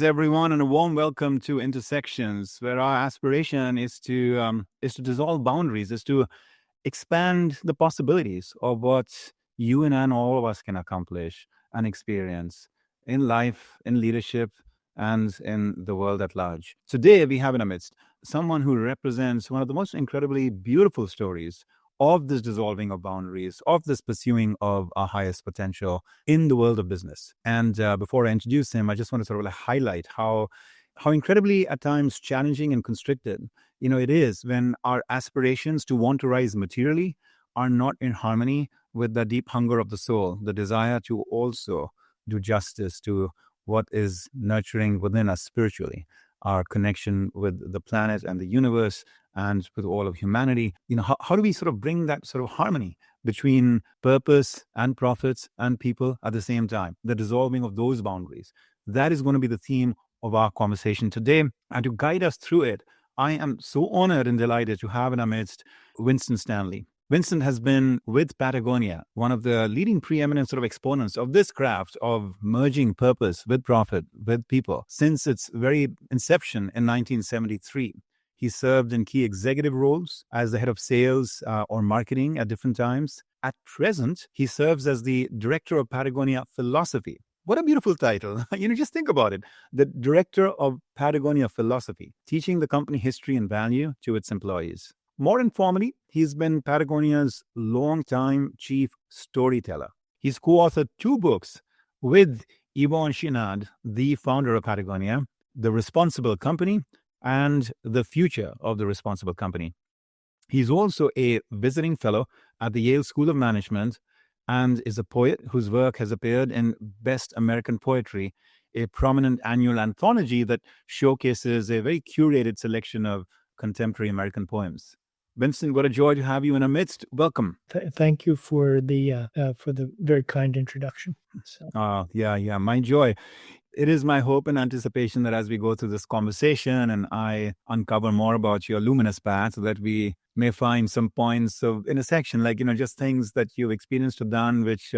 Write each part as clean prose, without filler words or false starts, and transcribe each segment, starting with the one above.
everyone, and a warm welcome to Intersections, where our aspiration is to dissolve boundaries, is to expand the possibilities of what you and all of us can accomplish and experience in life, in leadership, and in the world at large. Today, we have in our midst someone who represents one of the most incredibly beautiful stories of this dissolving of boundaries, of this pursuing of our highest potential in the world of business. And before I introduce him, I just want to sort of highlight how incredibly at times challenging and constricted, it is when our aspirations to want to rise materially are not in harmony with the deep hunger of the soul, the desire to also do justice to what is nurturing within us spiritually, our connection with the planet and the universe and with all of humanity. How do we sort of bring that sort of harmony between purpose and profits and people at the same time? The dissolving of those boundaries. That is going to be the theme of our conversation today. And to guide us through it, I am so honored and delighted to have in our midst Vincent Stanley. Vincent has been with Patagonia, one of the leading preeminent sort of exponents of this craft of merging purpose with profit with people since its very inception in 1973. He served in key executive roles as the head of sales or marketing at different times. At present, he serves as the director of Patagonia Philosophy. What a beautiful title. Just think about it. The director of Patagonia Philosophy, teaching the company history and value to its employees. More informally, he's been Patagonia's longtime chief storyteller. He's co-authored 2 books with Yvon Chouinard, the founder of Patagonia, The Responsible Company and The Future of the Responsible Company. He's also a visiting fellow at the Yale School of Management and is a poet whose work has appeared in Best American Poetry, a prominent annual anthology that showcases a very curated selection of contemporary American poems. Vincent, what a joy to have you in our midst. Welcome. Thank you for the very kind introduction. Yeah, my joy. It is my hope and anticipation that as we go through this conversation and I uncover more about your luminous path, that we may find some points of intersection, like, just things that you've experienced or done, which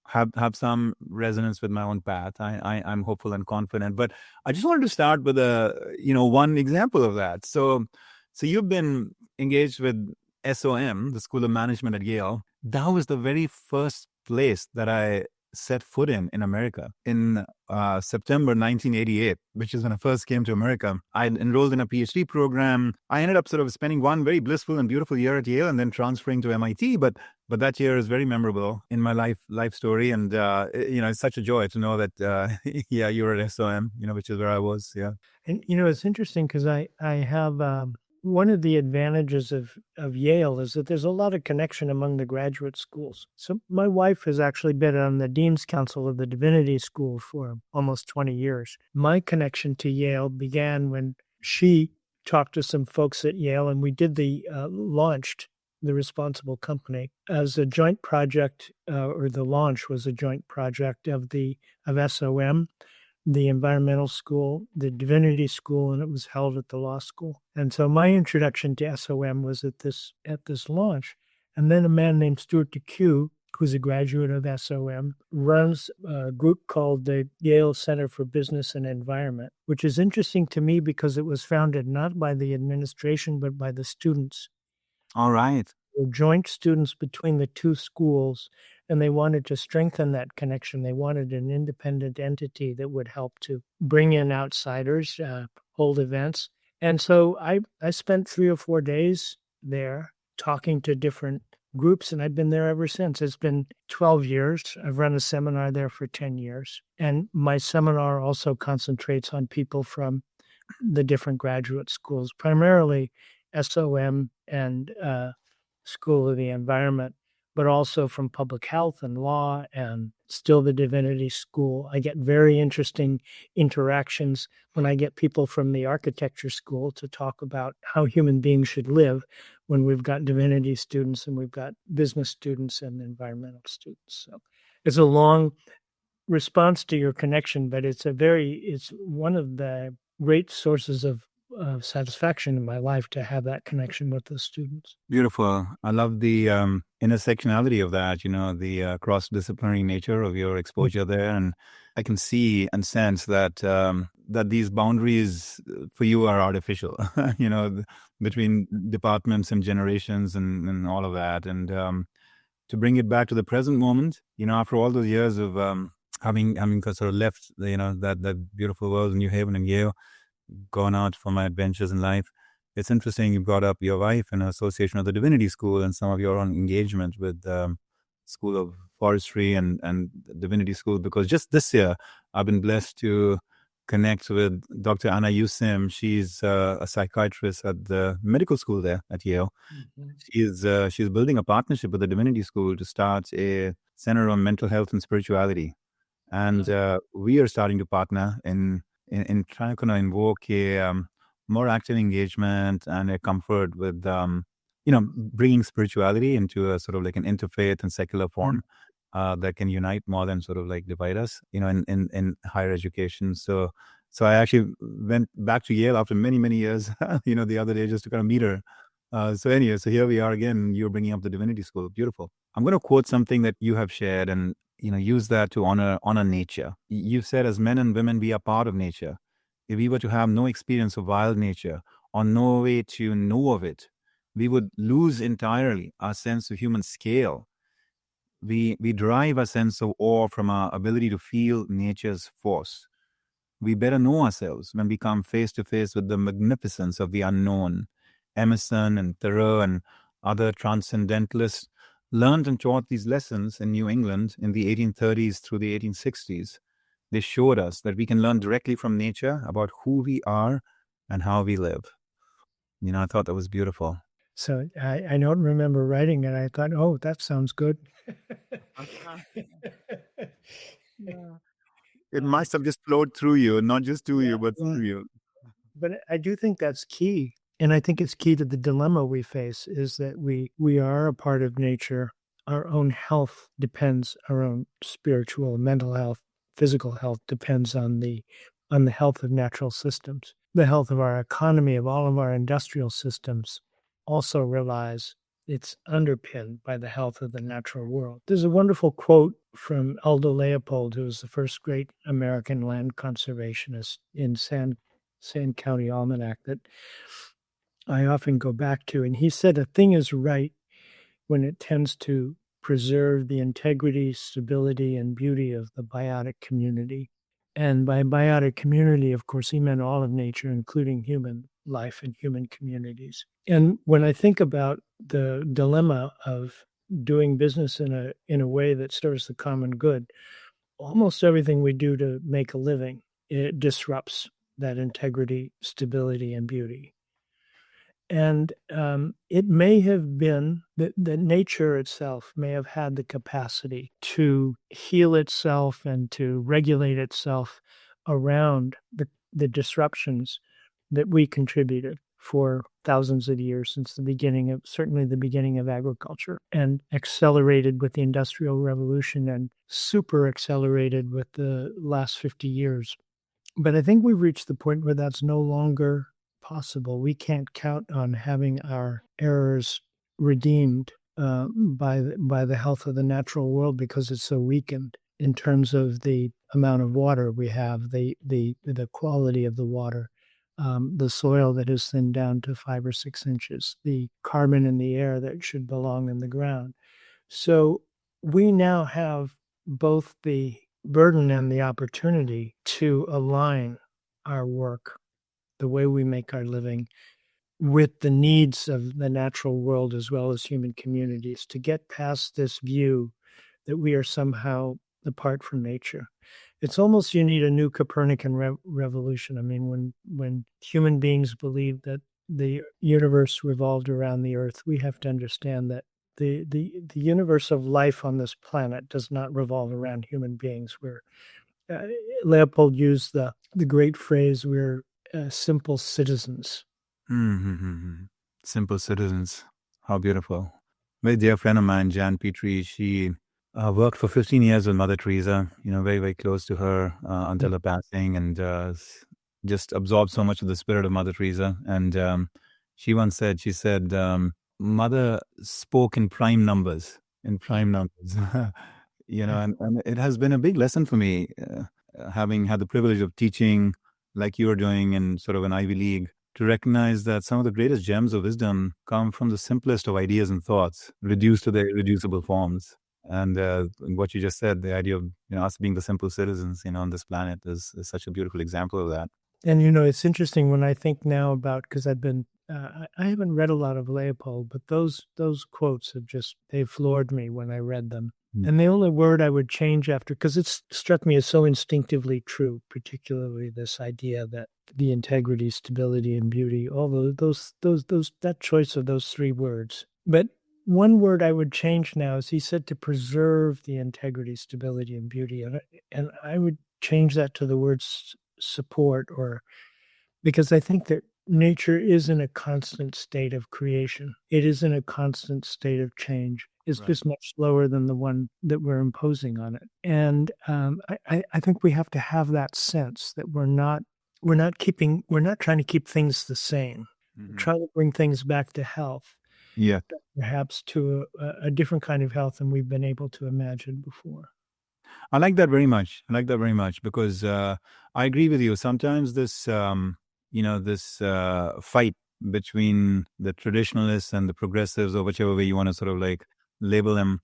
have some resonance with my own path. I'm hopeful and confident. But I just wanted to start with one example of that. So you've been engaged with SOM, the School of Management at Yale. That was the very first place that I set foot in America in September 1988, which is when I first came to America. I enrolled in a PhD program. I ended up sort of spending one very blissful and beautiful year at Yale and then transferring to MIT. But that year is very memorable in my life story. And, it's such a joy to know that, you're at SOM, which is where I was. Yeah. And, it's interesting because I have one of the advantages of Yale is that there's a lot of connection among the graduate schools. So my wife has actually been on the Dean's Council of the Divinity School for almost 20 years. My connection to Yale began when she talked to some folks at Yale, and we did launched The Responsible Company as a joint project, or the launch was a joint project of SOM, the environmental school, the divinity school, and it was held at the law school. And so my introduction to SOM was at this launch. And then a man named Stuart DeCue, who's a graduate of SOM, runs a group called the Yale Center for Business and Environment, which is interesting to me because it was founded not by the administration, but by the students. All right. Joint students between the 2 schools, and they wanted to strengthen that connection. They wanted an independent entity that would help to bring in outsiders, hold events. And so I spent 3 or 4 days there talking to different groups, and I've been there ever since. It's been 12 years. I've run a seminar there for 10 years. And my seminar also concentrates on people from the different graduate schools, primarily SOM and School of the Environment, but also from public health and law and still the divinity school. I get very interesting interactions when I get people from the architecture school to talk about how human beings should live when we've got divinity students and we've got business students and environmental students. So it's a long response to your connection, but it's one of the great sources of satisfaction in my life to have that connection with the students. Beautiful. I love the intersectionality of that, the cross-disciplinary nature of your exposure there. And I can see and sense that that these boundaries for you are artificial, between departments and generations and all of that. And to bring it back to the present moment, after all those years of having sort of left, that beautiful world of New Haven and Yale, gone out for my adventures in life. It's interesting you brought up your wife and association of the Divinity School and some of your own engagement with School of Forestry and Divinity School, because just this year I've been blessed to connect with Dr. Anna Yusim. She's a psychiatrist at the medical school there at Yale. Mm-hmm. She's building a partnership with the Divinity School to start a center on mental health and spirituality. And we are starting to partner in trying to kind of invoke a more active engagement and a comfort with, bringing spirituality into a sort of like an interfaith and secular form that can unite more than sort of like divide us, in higher education. So I actually went back to Yale after many, many years, the other day just to kind of meet her. So here we are again. You're bringing up the Divinity School. Beautiful. I'm going to quote something that you have shared and use that to honor nature. You said, as men and women, we are part of nature. If we were to have no experience of wild nature or no way to know of it, we would lose entirely our sense of human scale. We derive a sense of awe from our ability to feel nature's force. We better know ourselves when we come face to face with the magnificence of the unknown. Emerson and Thoreau and other transcendentalists learned and taught these lessons in New England in the 1830s through the 1860s. They showed us that we can learn directly from nature about who we are and how we live. I thought that was beautiful. So I don't remember writing it. I thought, oh, that sounds good. It must have just flowed through you, not just to you, but through you. But I do think that's key. And I think it's key to the dilemma we face is that we are a part of nature. Our own health depends, our own spiritual, mental health, physical health depends on the health of natural systems. The health of our economy, of all of our industrial systems, also relies, it's underpinned by the health of the natural world. There's a wonderful quote from Aldo Leopold, who was the first great American land conservationist in Sand County Almanac, that I often go back to. And he said, a thing is right when it tends to preserve the integrity, stability, and beauty of the biotic community. And by biotic community, of course, he meant all of nature, including human life and human communities. And when I think about the dilemma of doing business in a way that serves the common good, almost everything we do to make a living, it disrupts that integrity, stability, and beauty. And it may have been that nature itself may have had the capacity to heal itself and to regulate itself around the disruptions that we contributed for thousands of years, since certainly the beginning of agriculture, and accelerated with the Industrial Revolution and super accelerated with the last 50 years. But I think we've reached the point where that's no longer possible. We can't count on having our errors redeemed by the health of the natural world, because it's so weakened in terms of the amount of water we have, the quality of the water, the soil that is thinned down to 5 or 6 inches, the carbon in the air that should belong in the ground. So we now have both the burden and the opportunity to align our work, the way we make our living, with the needs of the natural world as well as human communities, to get past this view that we are somehow apart from nature. It's almost, you need a new Copernican revolution. I mean, when human beings believed that the universe revolved around the earth, we have to understand that the universe of life on this planet does not revolve around human beings. Leopold used the great phrase, we're simple citizens. Mm-hmm. Simple citizens. How beautiful. Very dear friend of mine, Jan Petrie, she worked for 15 years with Mother Teresa, very, very close to her until her passing, and just absorbed so much of the spirit of Mother Teresa. And she once said, Mother spoke in prime numbers, and it has been a big lesson for me, having had the privilege of teaching like you're doing in sort of an Ivy League, to recognize that some of the greatest gems of wisdom come from the simplest of ideas and thoughts, reduced to their irreducible forms. And what you just said, the idea of us being the simple citizens, on this planet is such a beautiful example of that. And it's interesting when I think now about, because I've been I haven't read a lot of Leopold, but those quotes they've floored me when I read them. And the only word I would change after, because it's struck me as so instinctively true, particularly this idea that the integrity, stability, and beauty, all that choice of those three words. But one word I would change now is he said to preserve the integrity, stability, and beauty. And I would change that to the words support, because I think that nature is in a constant state of creation. It is in a constant state of change. It's Right. just much slower than the one that we're imposing on it. And I think we have to have that sense that we're not trying to keep things the same. We're trying to bring things back to health, Yeah. perhaps to a different kind of health than we've been able to imagine before. I like that very much. Because I agree with you. Sometimes this, this fight between the traditionalists and the progressives, or whichever way you want to sort of like label them,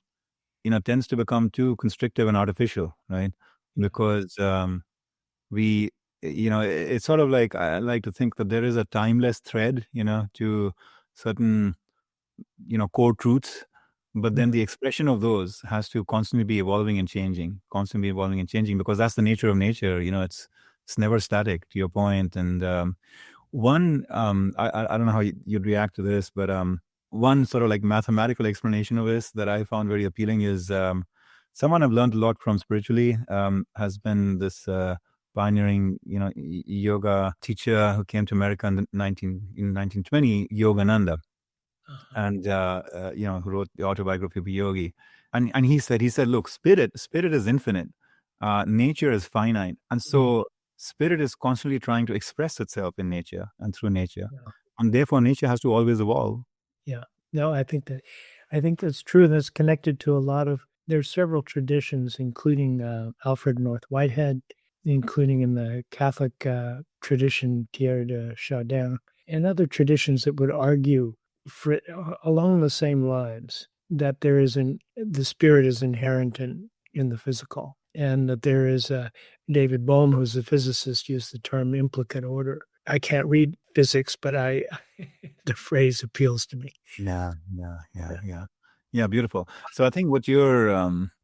tends to become too constrictive and artificial, right? Yeah. Because we, it's sort of like, I like to think that there is a timeless thread, to certain, core truths. But then the expression of those has to constantly be evolving and changing, because that's the nature of nature. It's never static, to your point. And I don't know how you'd react to this, but one sort of like mathematical explanation of this that I found very appealing is someone I've learned a lot from spiritually has been this pioneering, yoga teacher who came to America in 1920, Yogananda. And who wrote the autobiography of a yogi, and he said, look, spirit is infinite, nature is finite, and so spirit is constantly trying to express itself in nature and through nature, and therefore nature has to always evolve. Yeah, no, I think that's true. That's connected to a lot of. There's several traditions, including Alfred North Whitehead, including in the Catholic tradition, Thierry de Chardin, and other traditions that would argue along the same lines that the spirit is inherent in the physical, and that there is David Bohm, who's a physicist, used the term implicate order. I can't read physics, but the phrase appeals to me. Yeah, beautiful. So I think what you're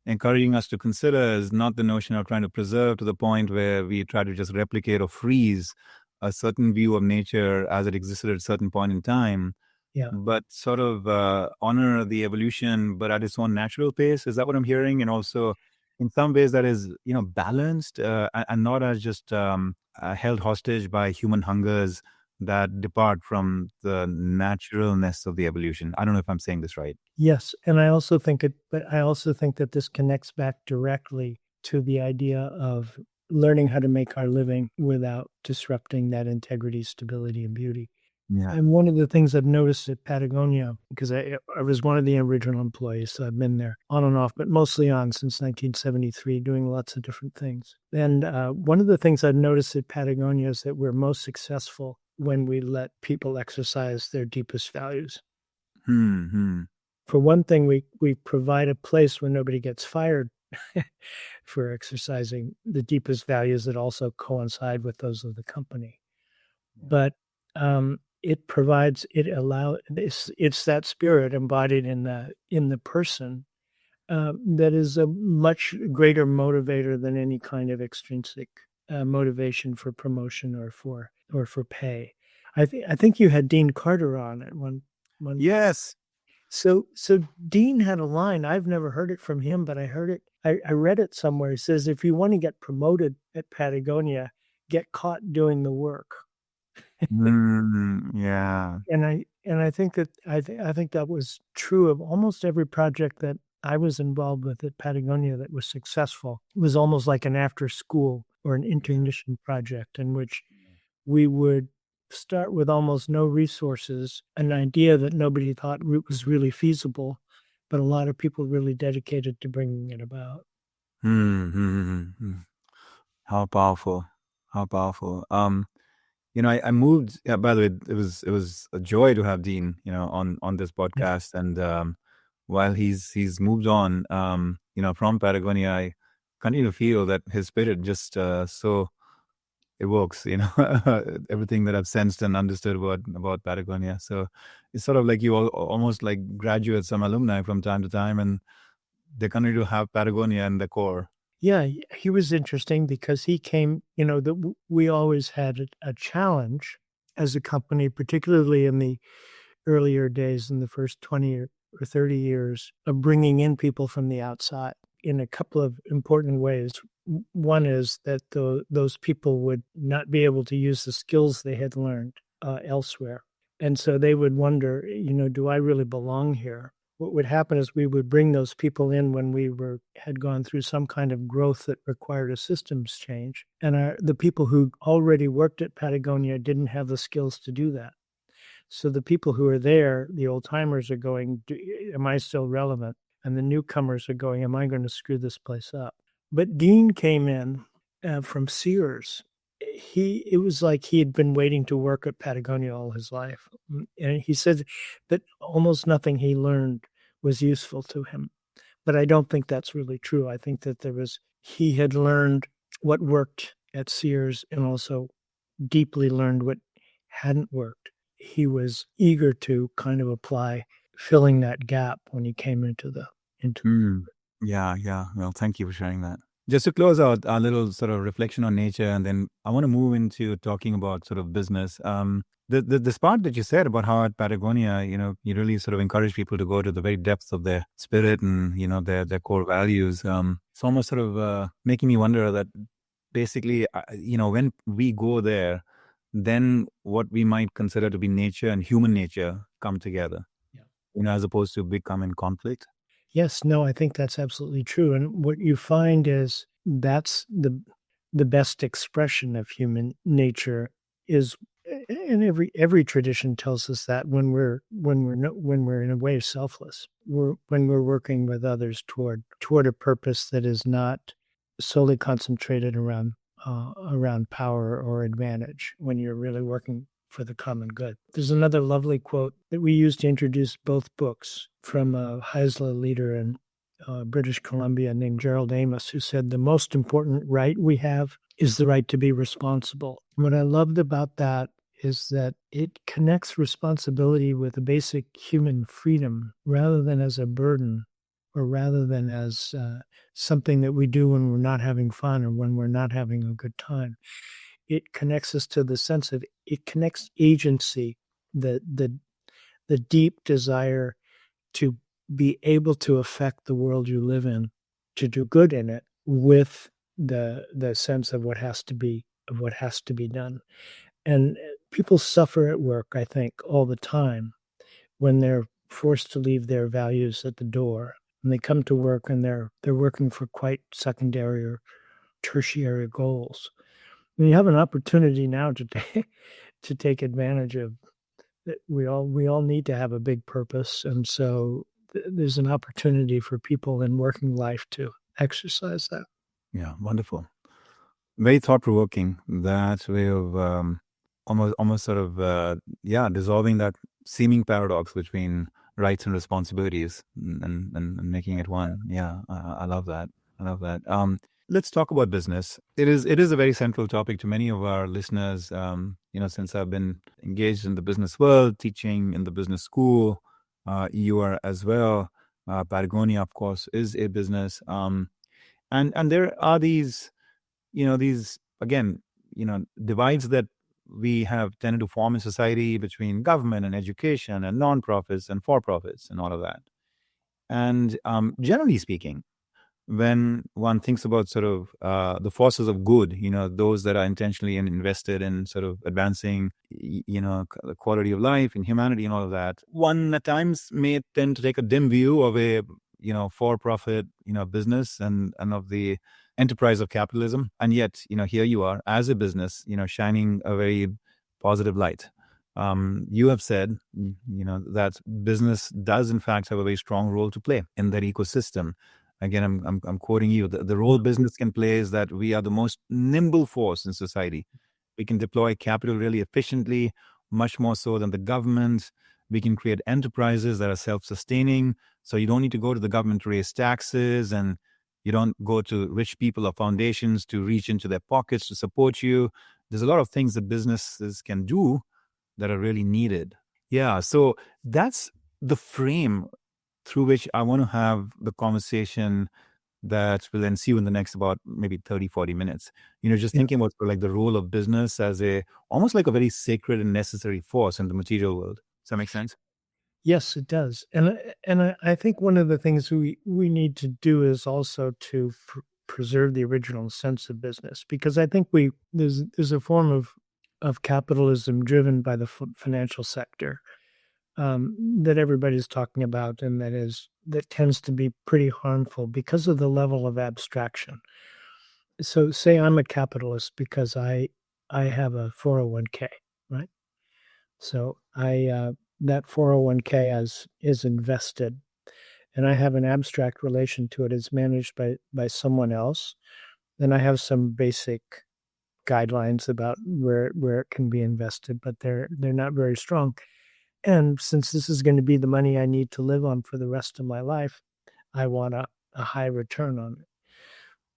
encouraging us to consider is not the notion of trying to preserve to the point where we try to just replicate or freeze a certain view of nature as it existed at a certain point in time, but sort of honor the evolution, but at its own natural pace. Is that what I'm hearing? And also, in some ways, that is, balanced and not as just held hostage by human hungers that depart from the naturalness of the evolution. I don't know if I'm saying this right. Yes, and I also think that this connects back directly to the idea of learning how to make our living without disrupting that integrity, stability, and beauty. Yeah. And one of the things I've noticed at Patagonia, because I was one of the original employees, so I've been there on and off, but mostly on since 1973, doing lots of different things. And one of the things I've noticed at Patagonia is that we're most successful when we let people exercise their deepest values. For one thing, we provide a place where nobody gets fired for exercising the deepest values that also coincide with those of the company. But it's that spirit embodied in the person that is a much greater motivator than any kind of extrinsic motivation for promotion or for pay. I think you had Dean Carter on at one. Yes. So Dean had a line. I've never heard it from him, but I heard it. I read it somewhere. It says, if you want to get promoted at Patagonia, get caught doing the work. Yeah. And I think that I think that was true of almost every project that I was involved with at Patagonia that was successful. It was almost like an after school or an intermission project in which we would start with almost no resources, an idea that nobody thought was really feasible, but a lot of people really dedicated to bringing it about. How powerful. How powerful. I moved. Yeah, by the way, it was a joy to have Dean, on this Yeah. podcast. And while he's moved on, from Patagonia, I continue to feel that his spirit just so evokes, everything that I've sensed and understood about Patagonia. So it's sort of like you almost like graduate some alumni from time to time, and they continue to have Patagonia in the core. Yeah, he was interesting because he came, we always had a challenge as a company, particularly in the earlier days, in the first 20 or 30 years, of bringing in people from the outside in a couple of important ways. One is that those people would not be able to use the skills they had learned elsewhere. And so they would wonder, do I really belong here? What would happen is we would bring those people in when we had gone through some kind of growth that required a systems change. And the people who already worked at Patagonia didn't have the skills to do that. So the people who are there, the old timers, are going, am I still relevant? And the newcomers are going, am I going to screw this place up? But Dean came in from Sears. It was like he had been waiting to work at Patagonia all his life. And he said that almost nothing he learned was useful to him. But I don't think that's really true. I think that he had learned what worked at Sears and also deeply learned what hadn't worked. He was eager to kind of apply filling that gap when he came into Yeah. Well, thank you for sharing that. Just to close out our little sort of reflection on nature, and then I want to move into talking about sort of business. This part that you said about how at Patagonia, you really sort of encourage people to go to the very depths of their spirit and their core values. It's almost sort of making me wonder that basically, when we go there, then what we might consider to be nature and human nature come together. Yeah. As opposed to become in conflict. Yes, no, I think that's absolutely true. And what you find is that's the best expression of human nature is, and every tradition tells us that when we're in a way selfless, when we're working with others toward a purpose that is not solely concentrated around power or advantage, when you're really working for the common good. There's another lovely quote that we used to introduce both books from a Haisla leader in British Columbia named Gerald Amos, who said, the most important right we have is the right to be responsible. What I loved about that is that it connects responsibility with a basic human freedom rather than as a burden, or rather than as something that we do when we're not having fun or when we're not having a good time. It connects us to the sense of, it connects agency, the deep desire to be able to affect the world you live in, to do good in it, with the sense of what has to be done. And people suffer at work, I think, all the time when they're forced to leave their values at the door. And they come to work and they're working for quite secondary or tertiary goals. And you have an opportunity now to take advantage of that. We all need to have a big purpose, and so there's an opportunity for people in working life to exercise that. Yeah, wonderful. Very thought-provoking, that way of almost sort of dissolving that seeming paradox between rights and responsibilities, and making it one. Yeah, I love that. Let's talk about business. It is a very central topic to many of our listeners. Since I've been engaged in the business world, teaching in the business school, you are as well. Patagonia, of course, is a business. And there are these again, divides that we have tended to form in society between government and education and nonprofits and for-profits and all of that. And generally speaking, when one thinks about sort of the forces of good, those that are intentionally invested in sort of advancing, the quality of life and humanity and all of that, one at times may tend to take a dim view of a, for-profit, business and of the enterprise of capitalism. And yet, here you are as a business, shining a very positive light. You have said, that business does in fact have a very strong role to play in that ecosystem. Again, I'm quoting you. The role business can play is that we are the most nimble force in society. We can deploy capital really efficiently, much more so than the government. We can create enterprises that are self-sustaining. So you don't need to go to the government to raise taxes, and you don't go to rich people or foundations to reach into their pockets to support you. There's a lot of things that businesses can do that are really needed. Yeah. So that's the frame through which I want to have the conversation that will ensue in the next about maybe 30, 40 minutes. Just Yeah. thinking about like the role of business as almost like a very sacred and necessary force in the material world. Does that make sense? Yes, it does. And I think one of the things we need to do is also to preserve the original sense of business, because I think there's a form of capitalism driven by the financial sector, that everybody's talking about, and that tends to be pretty harmful because of the level of abstraction. So, say I'm a capitalist because I have a 401k, right? So that 401k is invested, and I have an abstract relation to it. It's managed by someone else. Then I have some basic guidelines about where it can be invested, but they're not very strong. And since this is going to be the money I need to live on for the rest of my life, I want a high return on it.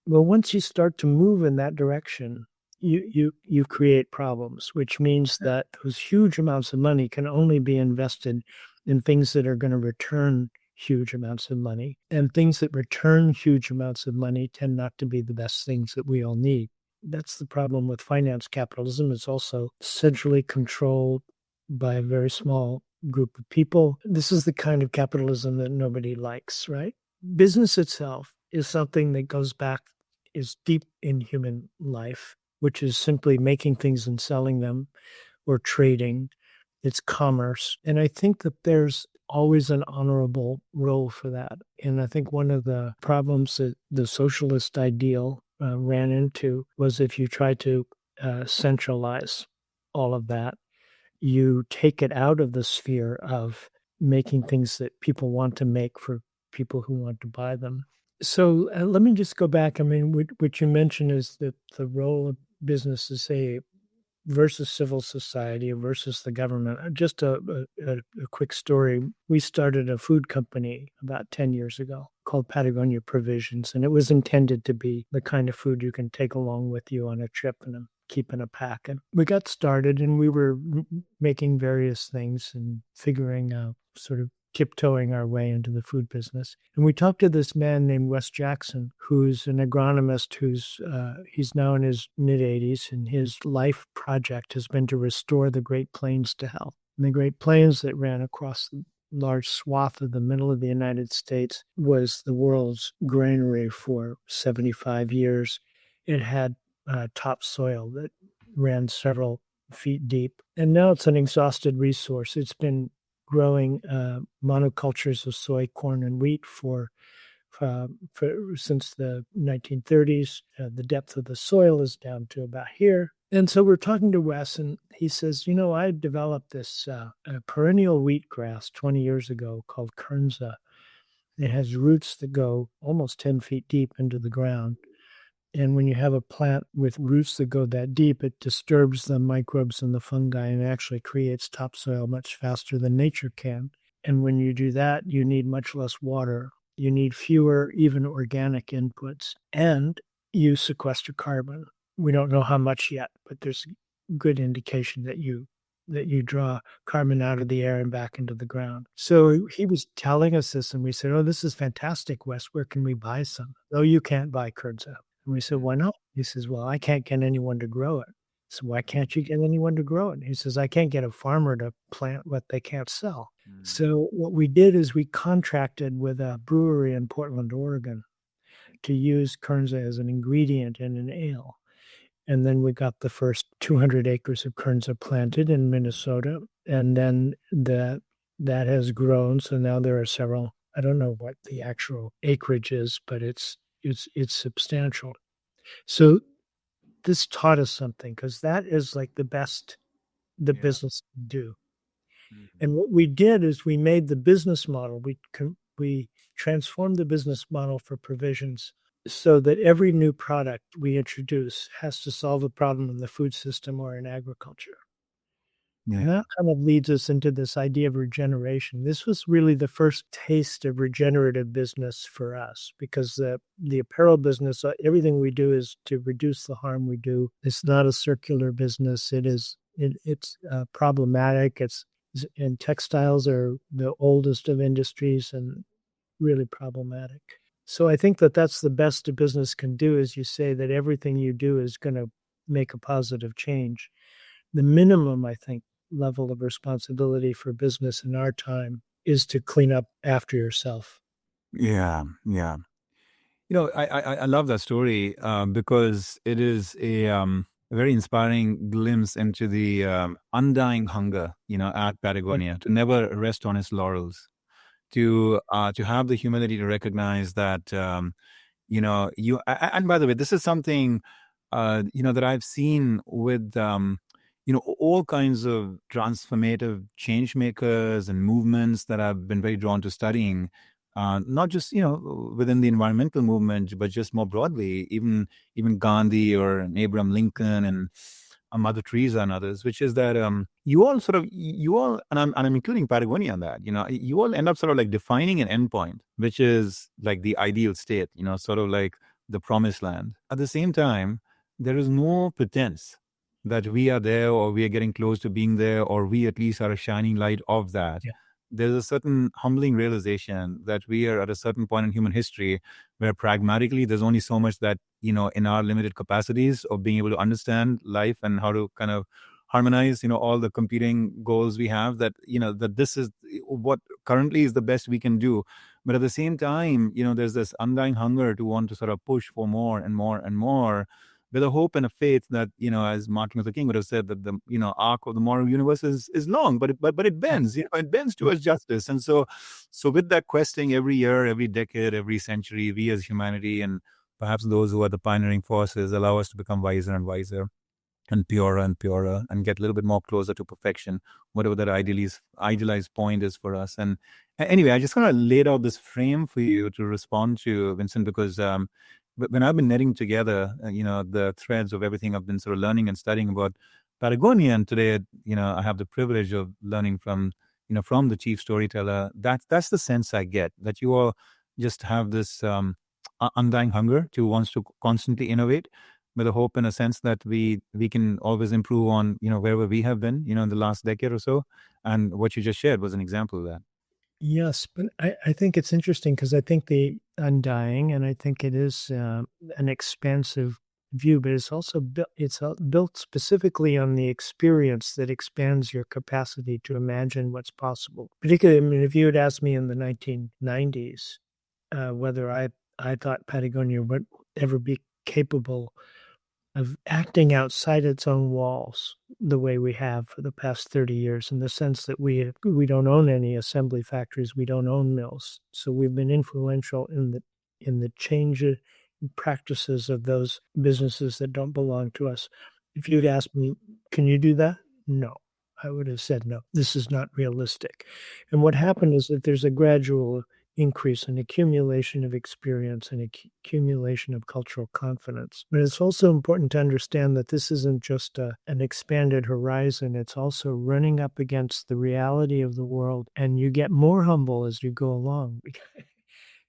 Well, once you start to move in that direction, you create problems, which means that those huge amounts of money can only be invested in things that are going to return huge amounts of money. And things that return huge amounts of money tend not to be the best things that we all need. That's the problem with finance capitalism. It's also centrally controlled by a very small group of people. This is the kind of capitalism that nobody likes, right? Business itself is something that is deep in human life, which is simply making things and selling them, or trading. It's commerce. And I think that there's always an honorable role for that. And I think one of the problems that the socialist ideal ran into was, if you try to centralize all of that, you take it out of the sphere of making things that people want to make for people who want to buy them. So let me just go back. I mean, what you mentioned is that the role of business is, say, versus civil society versus the government. Just a quick story. We started a food company about 10 years ago called Patagonia Provisions, and it was intended to be the kind of food you can take along with you on a trip and keep in a pack. And we got started, and we were making various things and figuring out, sort of tiptoeing our way into the food business. And we talked to this man named Wes Jackson, who's an agronomist he's now in his mid-80s, and his life project has been to restore the Great Plains to health. And the Great Plains that ran across the large swath of the middle of the United States was the world's granary for 75 years. It had topsoil that ran several feet deep, and now it's an exhausted resource. It's been growing monocultures of soy, corn, and wheat since the 1930s. The depth of the soil is down to about here. And so we're talking to Wes, and he says, I developed this perennial wheatgrass 20 years ago called Kernza. It has roots that go almost 10 feet deep into the ground. And when you have a plant with roots that go that deep, it disturbs the microbes and the fungi and actually creates topsoil much faster than nature can. And when you do that, you need much less water. You need fewer, even organic inputs, and you sequester carbon. We don't know how much yet, but there's good indication that you draw carbon out of the air and back into the ground. So he was telling us this, and we said, "Oh, this is fantastic, Wes. Where can we buy some?" "Oh, you can't buy Kernza." And we said, "Why not?" He says, "Well, I can't get anyone to grow it." So why can't you get anyone to grow it? He says, "I can't get a farmer to plant what they can't sell." So what we did is we contracted with a brewery in Portland, Oregon, to use Kernza as an ingredient in an ale. And then we got the first 200 acres of Kernza planted in Minnesota. And then that has grown. So now there are several, I don't know what the actual acreage is, but it's substantial. So this taught us something, because that is like the best the business can do. And what we did is we made the business model. We we transformed the business model for provisions so that every new product we introduce has to solve a problem in the food system or in agriculture. Yeah. And that kind of leads us into this idea of regeneration. This was really the first taste of regenerative business for us because the apparel business, everything we do is to reduce the harm we do. It's not a circular business. It's problematic. And textiles are the oldest of industries and really problematic. So I think that that's the best a business can do, is you say that everything you do is going to make a positive change. The minimum, I think, level of responsibility for business in our time is to clean up after yourself. Yeah. Yeah. I love that story because it is a very inspiring glimpse into the undying hunger, at Patagonia to never rest on its laurels, to have the humility to recognize that and by the way, this is something that I've seen with all kinds of transformative change makers and movements that I've been very drawn to studying, not just within the environmental movement, but just more broadly, even Gandhi or Abraham Lincoln and Mother Teresa and others, which is that you all, and I'm including Patagonia on that. You all end up sort of like defining an endpoint, which is like the ideal state. Sort of like the promised land. At the same time, there is no pretense that we are there or we are getting close to being there, or we at least are a shining light of that. Yeah. There's a certain humbling realization that we are at a certain point in human history where pragmatically there's only so much that, in our limited capacities of being able to understand life and how to kind of harmonize, all the competing goals we have, that, that this is what currently is the best we can do. But at the same time, there's this undying hunger to want to sort of push for more and more and more, with a hope and a faith that, as Martin Luther King would have said, that the, arc of the moral universe is long, but it bends, it bends towards justice. And so with that questing every year, every decade, every century, we as humanity and perhaps those who are the pioneering forces allow us to become wiser and wiser and purer and get a little bit more closer to perfection, whatever that idealized point is for us. And anyway, I just kind of laid out this frame for you to respond to, Vincent, because when I've been netting together, the threads of everything I've been sort of learning and studying about Patagonia, and today, I have the privilege of learning from the chief storyteller. That's the sense I get, that you all just have this undying hunger to wants to constantly innovate, with a hope and a sense that we can always improve on, wherever we have been, in the last decade or so. And what you just shared was an example of that. Yes, but I think it's interesting because I think the undying, and I think it is an expansive view, but it's also built specifically on the experience that expands your capacity to imagine what's possible. Particularly, I mean, if you had asked me in the 1990s whether I thought Patagonia would ever be capable of acting outside its own walls the way we have for the past 30 years, in the sense that we don't own any assembly factories, we don't own mills. So we've been influential in the change in practices of those businesses that don't belong to us. If you'd asked me, can you do that? No. I would have said no. This is not realistic. And what happened is that there's a gradual increase in accumulation of experience and accumulation of cultural confidence. But it's also important to understand that this isn't just an expanded horizon. It's also running up against the reality of the world. And you get more humble as you go along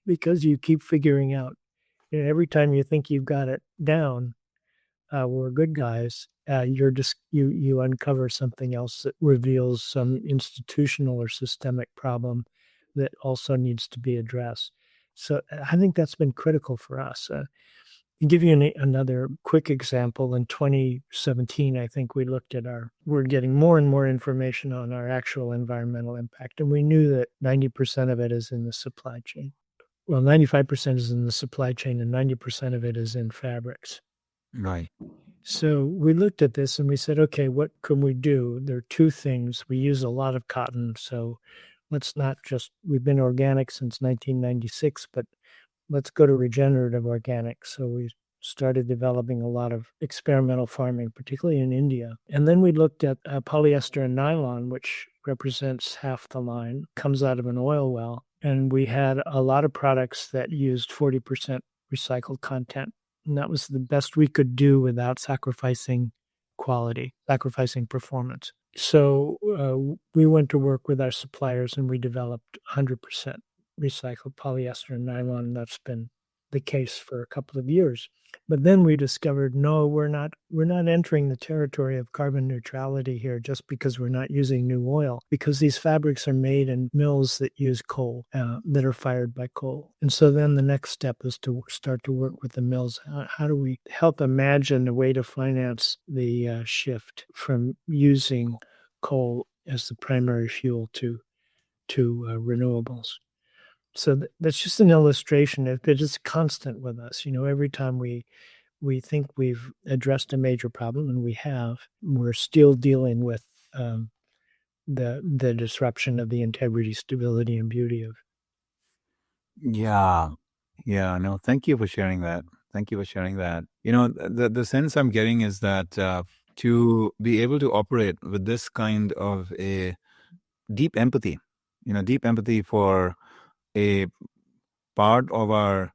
because you keep figuring out, every time you think you've got it down, we're good guys, you uncover something else that reveals some institutional or systemic problem that also needs to be addressed. So I think that's been critical for us. I'll give you another quick example. In 2017, I think we're getting more and more information on our actual environmental impact, and we knew that 90% of it is in the supply chain. Well, 95% is in the supply chain, and 90% of it is in fabrics. Right. So we looked at this and we said, okay, what can we do? There are two things. We use a lot of cotton, so we've been organic since 1996, but let's go to regenerative organic. So we started developing a lot of experimental farming, particularly in India. And then we looked at polyester and nylon, which represents half the line, comes out of an oil well. and we had a lot of products that used 40% recycled content. And that was the best we could do without sacrificing quality, sacrificing performance. So we went to work with our suppliers and we developed 100% recycled polyester and nylon. That's been the case for a couple of years. But then we discovered, no, we're not entering the territory of carbon neutrality here just because we're not using new oil, because these fabrics are made in mills that use coal, that are fired by coal. And so then the next step is to start to work with the mills. How do we help imagine a way to finance the shift from using coal as the primary fuel to renewables? So that's just an illustration. It is constant with us. Every time we think we've addressed a major problem, and we have, we're still dealing with the disruption of the integrity, stability, and beauty of. Yeah. Yeah. No, thank you for sharing that. Thank you for sharing that. The sense I'm getting is that to be able to operate with this kind of a deep empathy, deep empathy for a part of our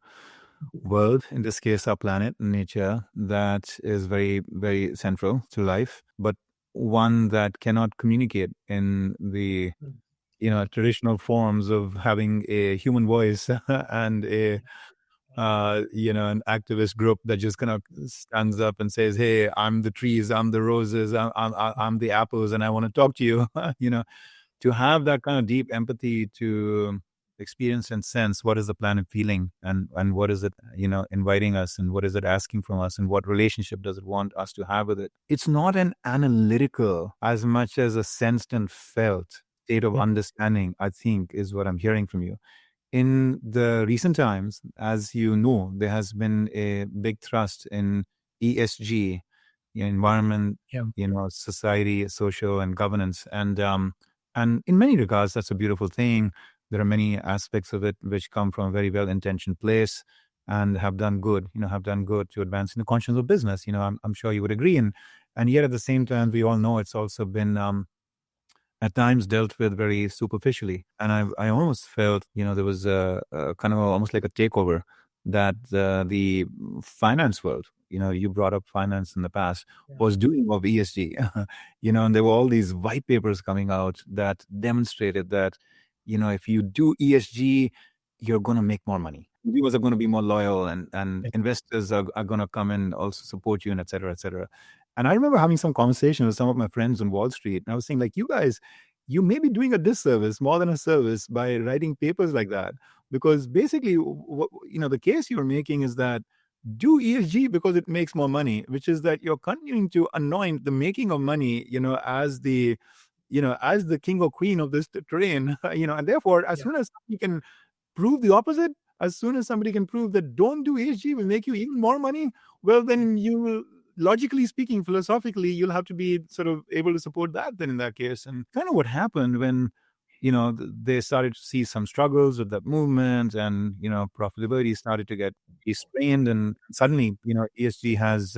world, in this case, our planet, nature, that is very, very central to life, but one that cannot communicate in the traditional forms of having a human voice and an activist group that just kind of stands up and says, "Hey, I'm the trees, I'm the roses, I'm the apples, and I want to talk to you." To have that kind of deep empathy to experience and sense what is the planet feeling, and what is it inviting us, and what is it asking from us, and what relationship does it want us to have with it. It's not an analytical as much as a sensed and felt state of understanding, I think, is what I'm hearing from you. In the recent times, as you know, there has been a big thrust in ESG, environment, society, social, and governance. And in many regards, that's a beautiful thing. There are many aspects of it which come from a very well-intentioned place and have done good to advancing the conscience of business. I'm sure you would agree. And yet at the same time, we all know it's also been at times dealt with very superficially. And I almost felt, there was a kind of almost like a takeover that the finance world, you brought up finance in the past, was doing of ESG, and there were all these white papers coming out that demonstrated that, if you do ESG, you're going to make more money. Viewers are going to be more loyal, and investors are going to come and also support you, and et cetera, et cetera. And I remember having some conversation with some of my friends on Wall Street, and I was saying, like, you guys, you may be doing a disservice more than a service by writing papers like that, because basically, the case you're making is that do ESG because it makes more money, which is that you're continuing to anoint the making of money, as the king or queen of this train, and therefore, as soon as you can prove the opposite, as soon as somebody can prove that don't do ESG will make you even more money, well, then you will, logically speaking, philosophically, you'll have to be sort of able to support that then in that case. And kind of what happened when, they started to see some struggles with that movement, and, profitability started to get strained, and suddenly, ESG has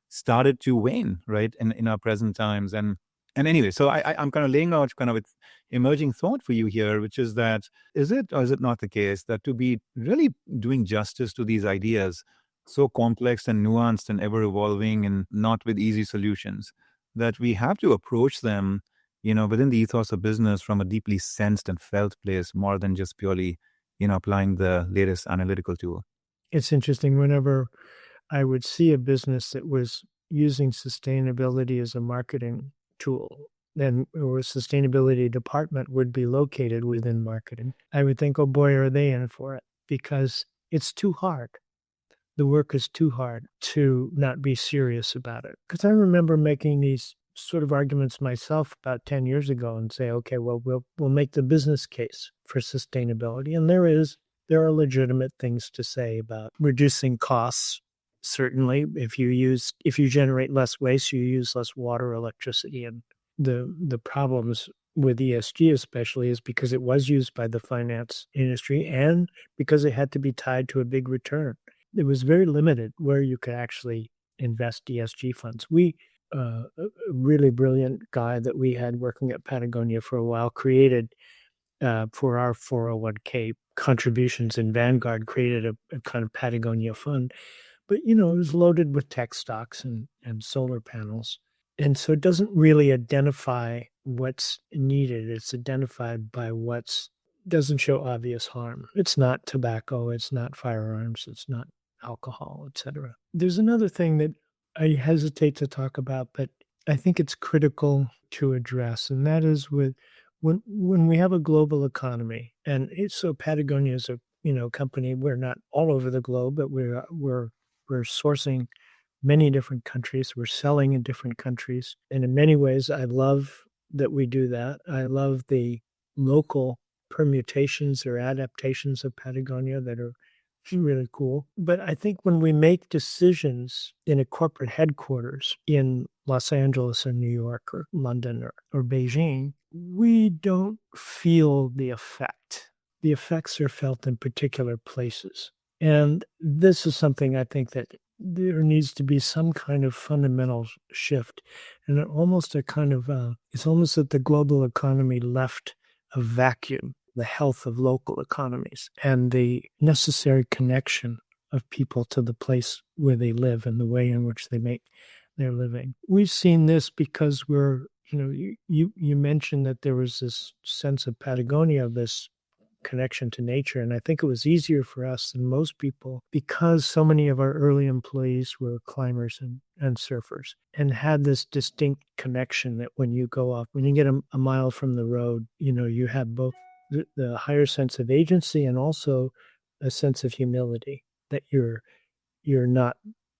started to wane, right, in our present times. And anyway, so I'm kind of laying out kind of an emerging thought for you here, which is that, is it or is it not the case that to be really doing justice to these ideas, so complex and nuanced and ever evolving and not with easy solutions, that we have to approach them, within the ethos of business from a deeply sensed and felt place, more than just purely, applying the latest analytical tool? It's interesting. Whenever I would see a business that was using sustainability as a marketing tool, then or a sustainability department would be located within marketing, I would think, oh boy, are they in for it? Because it's too hard. The work is too hard to not be serious about it. Because I remember making these sort of arguments myself about 10 years ago and say, okay, well, we'll make the business case for sustainability. And there are legitimate things to say about reducing costs. Certainly, if you generate less waste, you use less water, electricity, and the problems with ESG especially is because it was used by the finance industry and because it had to be tied to a big return. It was very limited where you could actually invest ESG funds. A really brilliant guy that we had working at Patagonia for a while created for our 401k contributions in Vanguard, created a kind of Patagonia fund. But, it was loaded with tech stocks and solar panels. And so it doesn't really identify what's needed. It's identified by what's doesn't show obvious harm. It's not tobacco, it's not firearms, it's not alcohol, etc. There's another thing that I hesitate to talk about, but I think it's critical to address, and that is when we have a global economy, and so Patagonia is a company. We're not all over the globe, but we're sourcing many different countries. We're selling in different countries, and in many ways, I love that we do that. I love the local permutations or adaptations of Patagonia that are really cool. But I think when we make decisions in a corporate headquarters in Los Angeles or New York or London or Beijing, we don't feel the effect. The effects are felt in particular places. And this is something I think that there needs to be some kind of fundamental shift. And almost it's almost that the global economy left a vacuum, the health of local economies and the necessary connection of people to the place where they live and the way in which they make their living. We've seen this because you mentioned that there was this sense of Patagonia, this connection to nature. And I think it was easier for us than most people because so many of our early employees were climbers and surfers and had this distinct connection that when you get a mile from the road, you have both the higher sense of agency and also a sense of humility that you're not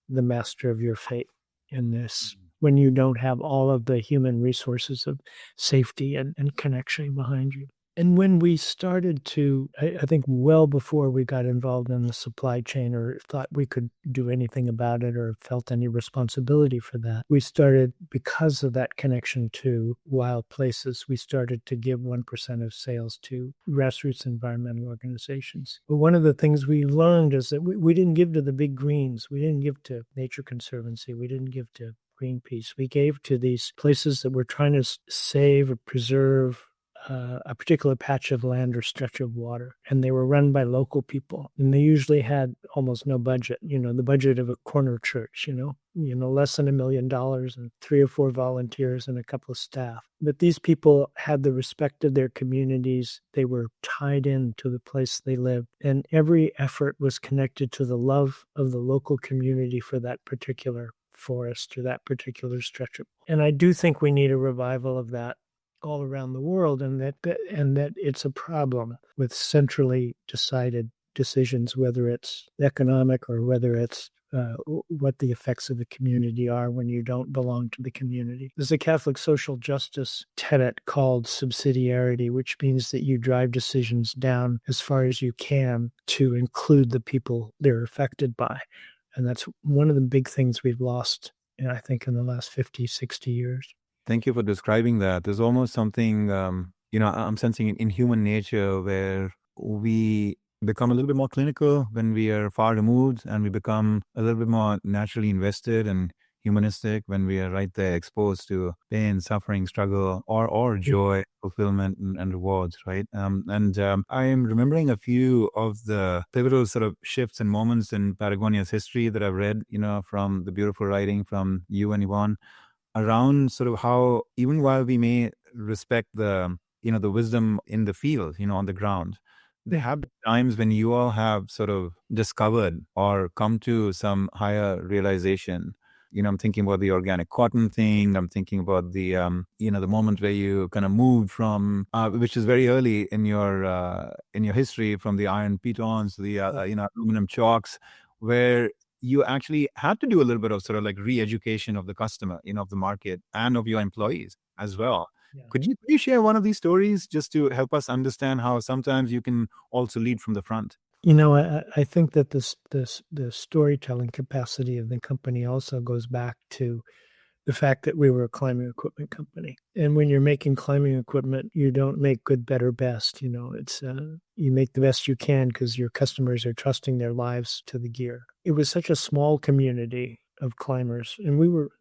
the master of your fate in this when you don't have all of the human resources of safety and connection behind you. And when we started to, I think well before we got involved in the supply chain or thought we could do anything about it or felt any responsibility for that, we started, because of that connection to wild places, we started to give 1% of sales to grassroots environmental organizations. But one of the things we learned is that we didn't give to the big greens. We didn't give to Nature Conservancy. We didn't give to Greenpeace. We gave to these places that were trying to save or preserve a particular patch of land or stretch of water, and they were run by local people, and they usually had almost no budget. The budget of a corner church. Less than $1 million and 3 or 4 volunteers and a couple of staff. But these people had the respect of their communities. They were tied in to the place they lived, and every effort was connected to the love of the local community for that particular forest or that particular stretch of. And I do think we need a revival of that all around the world, and that it's a problem with centrally decided decisions, whether it's economic or whether it's what the effects of the community are when you don't belong to the community. There's a Catholic social justice tenet called subsidiarity, which means that you drive decisions down as far as you can to include the people they're affected by. And that's one of the big things we've lost, I think, in the last 50, 60 years. Thank you for describing that. There's almost something, I'm sensing in human nature where we become a little bit more clinical when we are far removed, and we become a little bit more naturally invested and humanistic when we are right there exposed to pain, suffering, struggle, or joy, fulfillment, and rewards, right? I am remembering a few of the pivotal sort of shifts and moments in Patagonia's history that I've read, from the beautiful writing from E91, around sort of how, even while we may respect the wisdom in the field, on the ground, there have been times when you all have sort of discovered or come to some higher realization. I'm thinking about the organic cotton thing. I'm thinking about the, the moment where you kind of moved from, which is very early in your history, from the iron pitons to the, aluminum chalks, where you actually had to do a little bit of sort of like re-education of the customer, of the market and of your employees as well. Yeah. Could you share one of these stories just to help us understand how sometimes you can also lead from the front? I think that the storytelling capacity of the company also goes back to the fact that we were a climbing equipment company. And when you're making climbing equipment, you don't make good, better, best. It's you make the best you can because your customers are trusting their lives to the gear. It was such a small community of climbers, and we were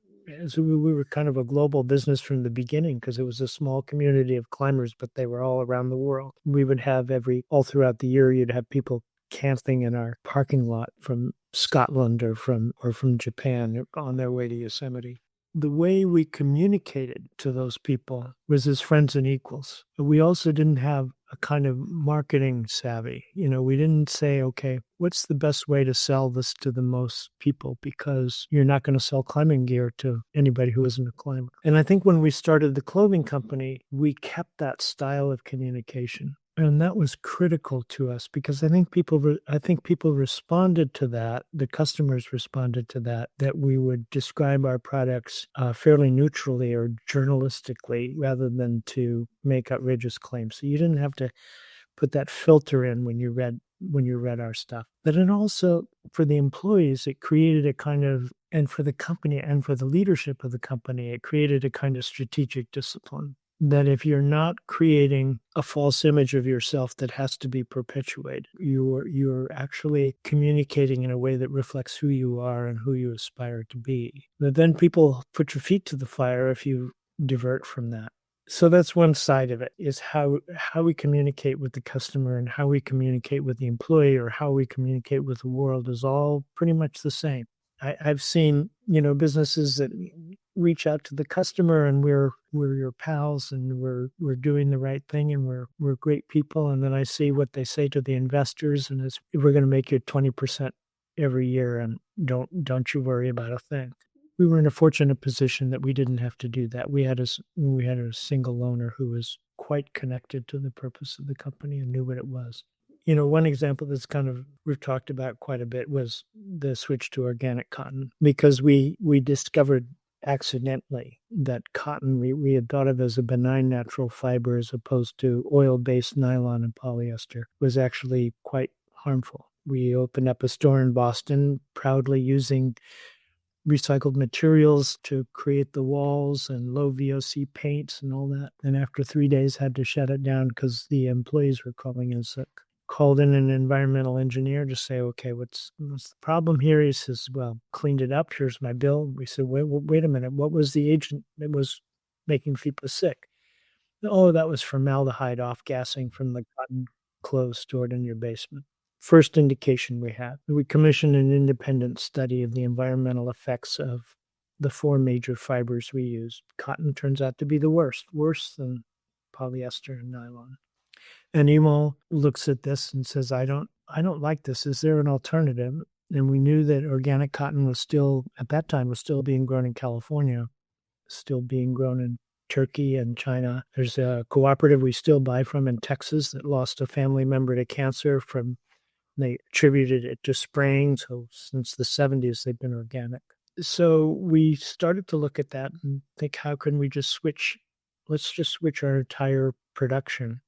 So we were kind of a global business from the beginning because it was a small community of climbers, but they were all around the world. We would have all throughout the year, you'd have people camping in our parking lot from Scotland or from Japan on their way to Yosemite. The way we communicated to those people was as friends and equals. We also didn't have a kind of marketing savvy. We didn't say, okay, what's the best way to sell this to the most people? Because you're not going to sell climbing gear to anybody who isn't a climber. And I think when we started the clothing company, we kept that style of communication. And that was critical to us because I think people responded to that. The customers responded to that we would describe our products fairly neutrally or journalistically rather than to make outrageous claims. So you didn't have to put that filter in when you read our stuff. But it also, for the employees, it created a kind of, and for the company and for the leadership of the company, it created a kind of strategic discipline. That if you're not creating a false image of yourself that has to be perpetuated, you're actually communicating in a way that reflects who you are and who you aspire to be. But then people put your feet to the fire if you divert from that. So that's one side of it, is how we communicate with the customer and how we communicate with the employee or how we communicate with the world is all pretty much the same. I've seen, businesses that reach out to the customer and we're your pals and we're doing the right thing and we're great people. And then I see what they say to the investors and it's, we're going to make you 20% every year and don't you worry about a thing. We were in a fortunate position that we didn't have to do that. We had a single owner who was quite connected to the purpose of the company and knew what it was. One example that's we've talked about quite a bit was the switch to organic cotton because we discovered accidentally that cotton we had thought of as a benign natural fiber as opposed to oil-based nylon and polyester was actually quite harmful. We opened up a store in Boston proudly using recycled materials to create the walls and low VOC paints and all that. And after 3 days had to shut it down because the employees were calling in sick. Called in an environmental engineer to say, okay, what's the problem here? He says, well, cleaned it up. Here's my bill. We said, wait a minute. What was the agent that was making people sick? Oh, that was formaldehyde off-gassing from the cotton clothes stored in your basement. First indication we had. We commissioned an independent study of the environmental effects of the 4 major fibers we use. Cotton turns out to be the worse than polyester and nylon. And Emo looks at this and says, I don't like this. Is there an alternative? And we knew that organic cotton was still being grown in California, still being grown in Turkey and China. There's a cooperative we still buy from in Texas that lost a family member to cancer they attributed it to spraying. So since the 70s, they've been organic. So we started to look at that and think, how can we let's just switch our entire production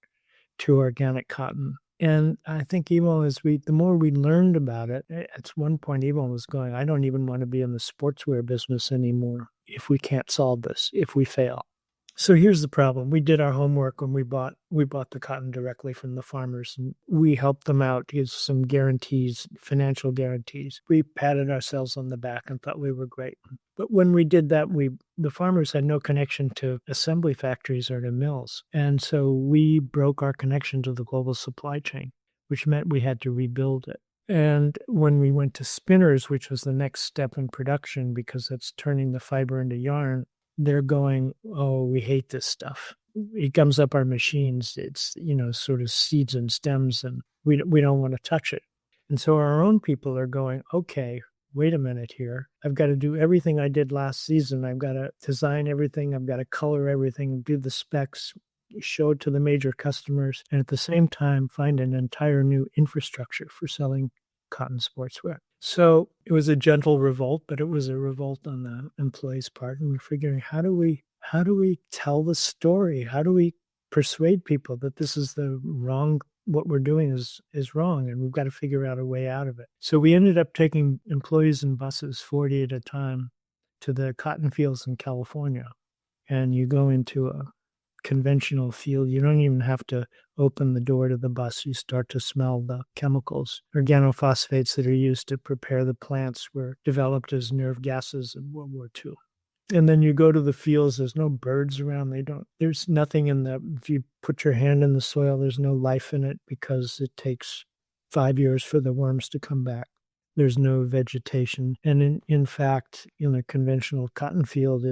to organic cotton. And I think Emo, the more we learned about it, at one point Emo was going, I don't even want to be in the sportswear business anymore if we can't solve this, if we fail. So here's the problem. We did our homework when we bought the cotton directly from the farmers, and we helped them out, give some guarantees, financial guarantees. We patted ourselves on the back and thought we were great. But when we did that, the farmers had no connection to assembly factories or to mills. And so we broke our connection to the global supply chain, which meant we had to rebuild it. And when we went to spinners, which was the next step in production, because that's turning the fiber into yarn, they're going, oh, we hate this stuff. It gums up our machines. It's, sort of seeds and stems, and we don't want to touch it. And so our own people are going, okay, wait a minute here. I've got to do everything I did last season. I've got to design everything. I've got to color everything, do the specs, show it to the major customers, and at the same time find an entire new infrastructure for selling cotton sportswear. So it was a gentle revolt, but it was a revolt on the employees' part. And we're figuring, how do we tell the story? How do we persuade people that this is what we're doing is wrong, and we've got to figure out a way out of it. So we ended up taking employees in buses, 40 at a time, to the cotton fields in California. And you go into a conventional field. You don't even have to open the door to the bus. You start to smell the chemicals. Organophosphates that are used to prepare the plants were developed as nerve gases in World War II. And then you go to the fields, there's no birds around. There's nothing if you put your hand in the soil, there's no life in it because it takes 5 years for the worms to come back. There's no vegetation. And in fact, in a conventional cotton field,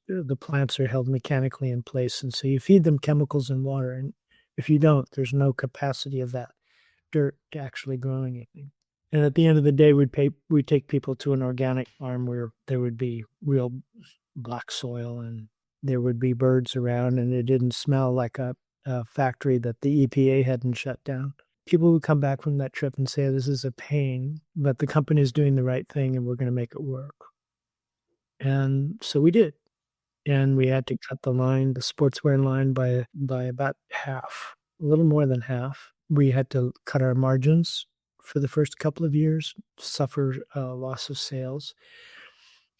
the plants are held mechanically in place. And so you feed them chemicals and water. And if you don't, there's no capacity of that dirt to actually grow anything. And at the end of the day, we'd take people to an organic farm where there would be real black soil and there would be birds around, and it didn't smell like a factory that the EPA hadn't shut down. People would come back from that trip and say, this is a pain, but the company is doing the right thing and we're going to make it work. And so we did. And we had to cut the sportswear line by about half, a little more than half. We had to cut our margins for the first couple of years, suffer loss of sales,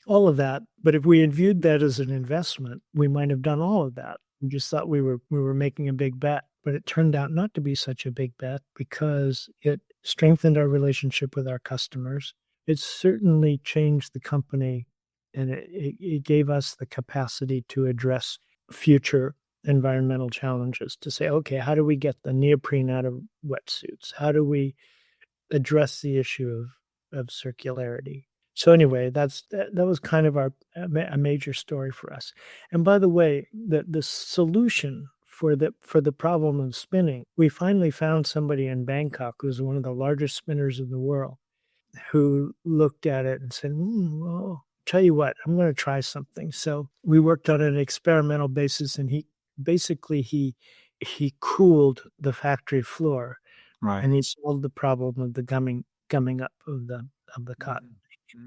all of that. But if we had viewed that as an investment, we might have done all of that. We just thought we were making a big bet, but it turned out not to be such a big bet because it strengthened our relationship with our customers. It certainly changed the company, and it gave us the capacity to address future environmental challenges, to say, okay, how do we get the neoprene out of wetsuits? How do we address the issue of circularity? So anyway, that was kind of a major story for us. And by the way, the solution for the problem of spinning, we finally found somebody in Bangkok who's one of the largest spinners in the world, who looked at it and said, well, tell you what, I'm going to try something. So we worked on an experimental basis, and he cooled the factory floor, Right. and he solved the problem of the gumming up of the cotton.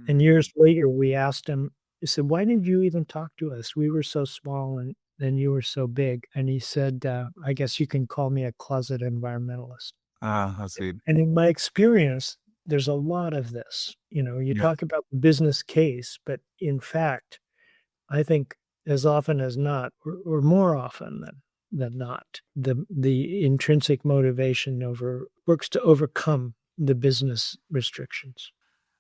And years later, we asked him, he said, why did you even talk to us? We were so small and you were so big. And he said, I guess you can call me a closet environmentalist. I see. And in my experience, there's a lot of this. You talk about the business case, but in fact, I think as often as not, or more often than not, the intrinsic motivation works to overcome the business restrictions.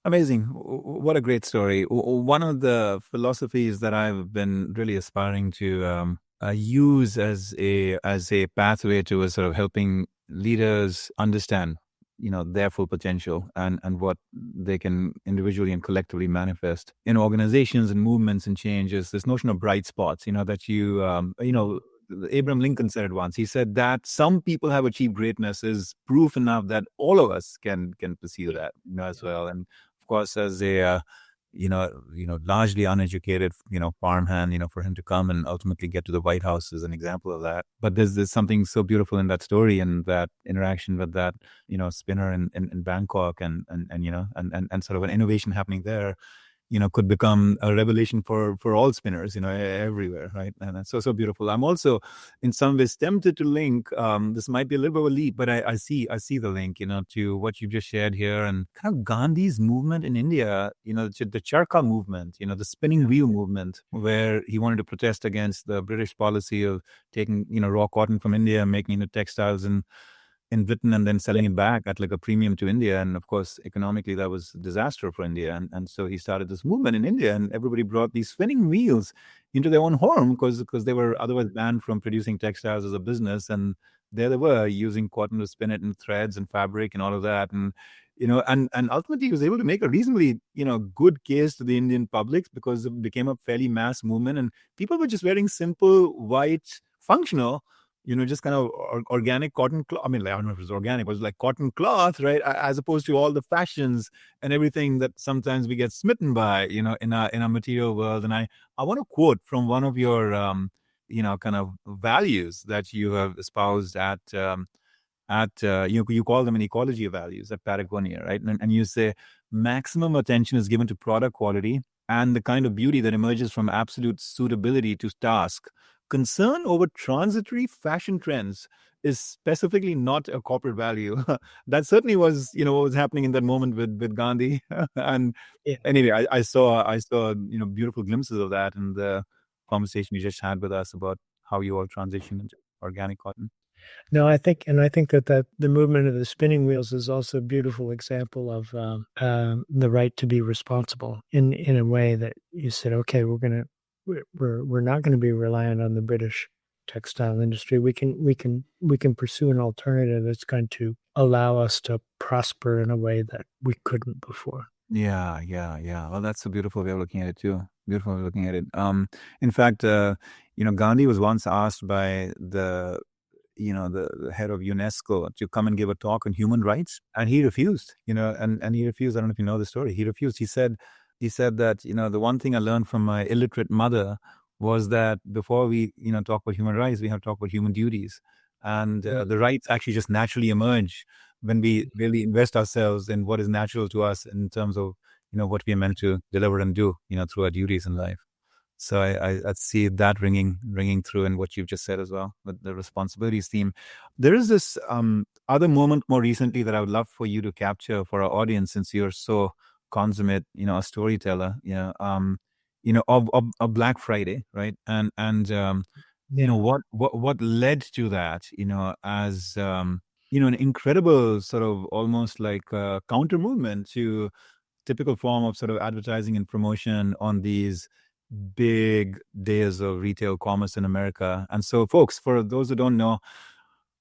Amazing. What a great story. One of the philosophies that I've been really aspiring to use as a pathway to sort of helping leaders understand, their full potential and what they can individually and collectively manifest in organizations and movements and changes. This notion of bright spots, that Abraham Lincoln said it once. He said that some people have achieved greatness is proof enough that all of us can pursue that, as well. And of course, as a largely uneducated, farmhand, for him to come and ultimately get to the White House is an example of that. But there's something so beautiful in that story and that interaction with that, spinner in Bangkok and sort of an innovation happening there, could become a revelation for all spinners, everywhere, right? And that's so beautiful. I'm also, in some ways, tempted to link. This might be a little bit of a leap, but I see the link, to what you just shared here, and kind of Gandhi's movement in India, the charkha movement, the spinning wheel movement, where he wanted to protest against the British policy of taking, raw cotton from India and making it textiles in Britain and then selling it back at like a premium to India. And of course, economically, that was a disaster for India. And so he started this movement in India, and everybody brought these spinning wheels into their own home because they were otherwise banned from producing textiles as a business. And there they were using cotton to spin it in threads and fabric and all of that. And, and ultimately he was able to make a reasonably, good case to the Indian public because it became a fairly mass movement, and people were just wearing simple, white, functional, just kind of organic cotton cloth. I mean, I don't know if it was organic, but it was like cotton cloth, right? As opposed to all the fashions and everything that sometimes we get smitten by, in our material world. And I want to quote from one of your, kind of values that you have espoused at you call them an ecology of values at Patagonia, right? And you say maximum attention is given to product quality and the kind of beauty that emerges from absolute suitability to task. Concern over transitory fashion trends is specifically not a corporate value. That certainly was, what was happening in that moment with Gandhi. And anyway, I saw, beautiful glimpses of that in the conversation you just had with us about how you all transitioned into organic cotton. No, I think that the movement of the spinning wheels is also a beautiful example of the right to be responsible in a way that you said, okay, we're we're not going to be reliant on the British textile industry. We can pursue an alternative that's going to allow us to prosper in a way that we couldn't before. Yeah. Well, that's a beautiful way of looking at it too. Beautiful way of looking at it. In fact, Gandhi was once asked by the head of UNESCO to come and give a talk on human rights, and he refused. And he refused. I don't know if you know the story. He refused. He said that the one thing I learned from my illiterate mother was that before we talk about human rights, we have to talk about human duties, and the rights actually just naturally emerge when we really invest ourselves in what is natural to us in terms of what we are meant to deliver and do through our duties in life. So I see that ringing through in what you've just said as well with the responsibilities theme. There is this other moment more recently that I would love for you to capture for our audience, since you're so consummate, a storyteller, of Black Friday, right? And what led to that, as an incredible sort of almost like counter movement to typical form of sort of advertising and promotion on these big days of retail commerce in America. And so, folks, for those who don't know,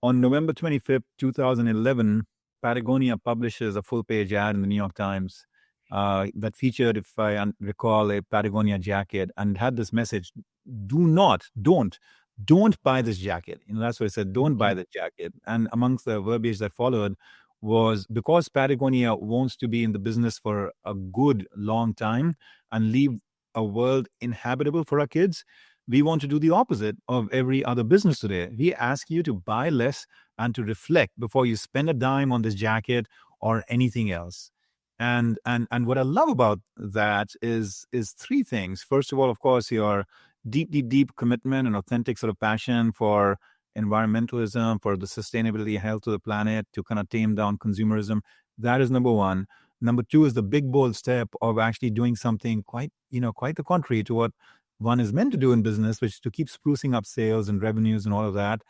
on November 25th, 2011, Patagonia publishes a full-page ad in the New York Times that featured, if I recall, a Patagonia jacket, and had this message: don't buy this jacket. That's what it said, don't buy this jacket. And amongst the verbiage that followed was, because Patagonia wants to be in the business for a good long time and leave a world inhabitable for our kids, we want to do the opposite of every other business today. We ask you to buy less and to reflect before you spend a dime on this jacket or anything else. And what I love about that is three things. First of all, of course, your deep commitment and authentic sort of passion for environmentalism, for the sustainability and health of the planet, to kind of tame down consumerism. That is number one. Number two is the big bold step of actually doing something quite the contrary to what one is meant to do in business, which is to keep sprucing up sales and revenues and all of that.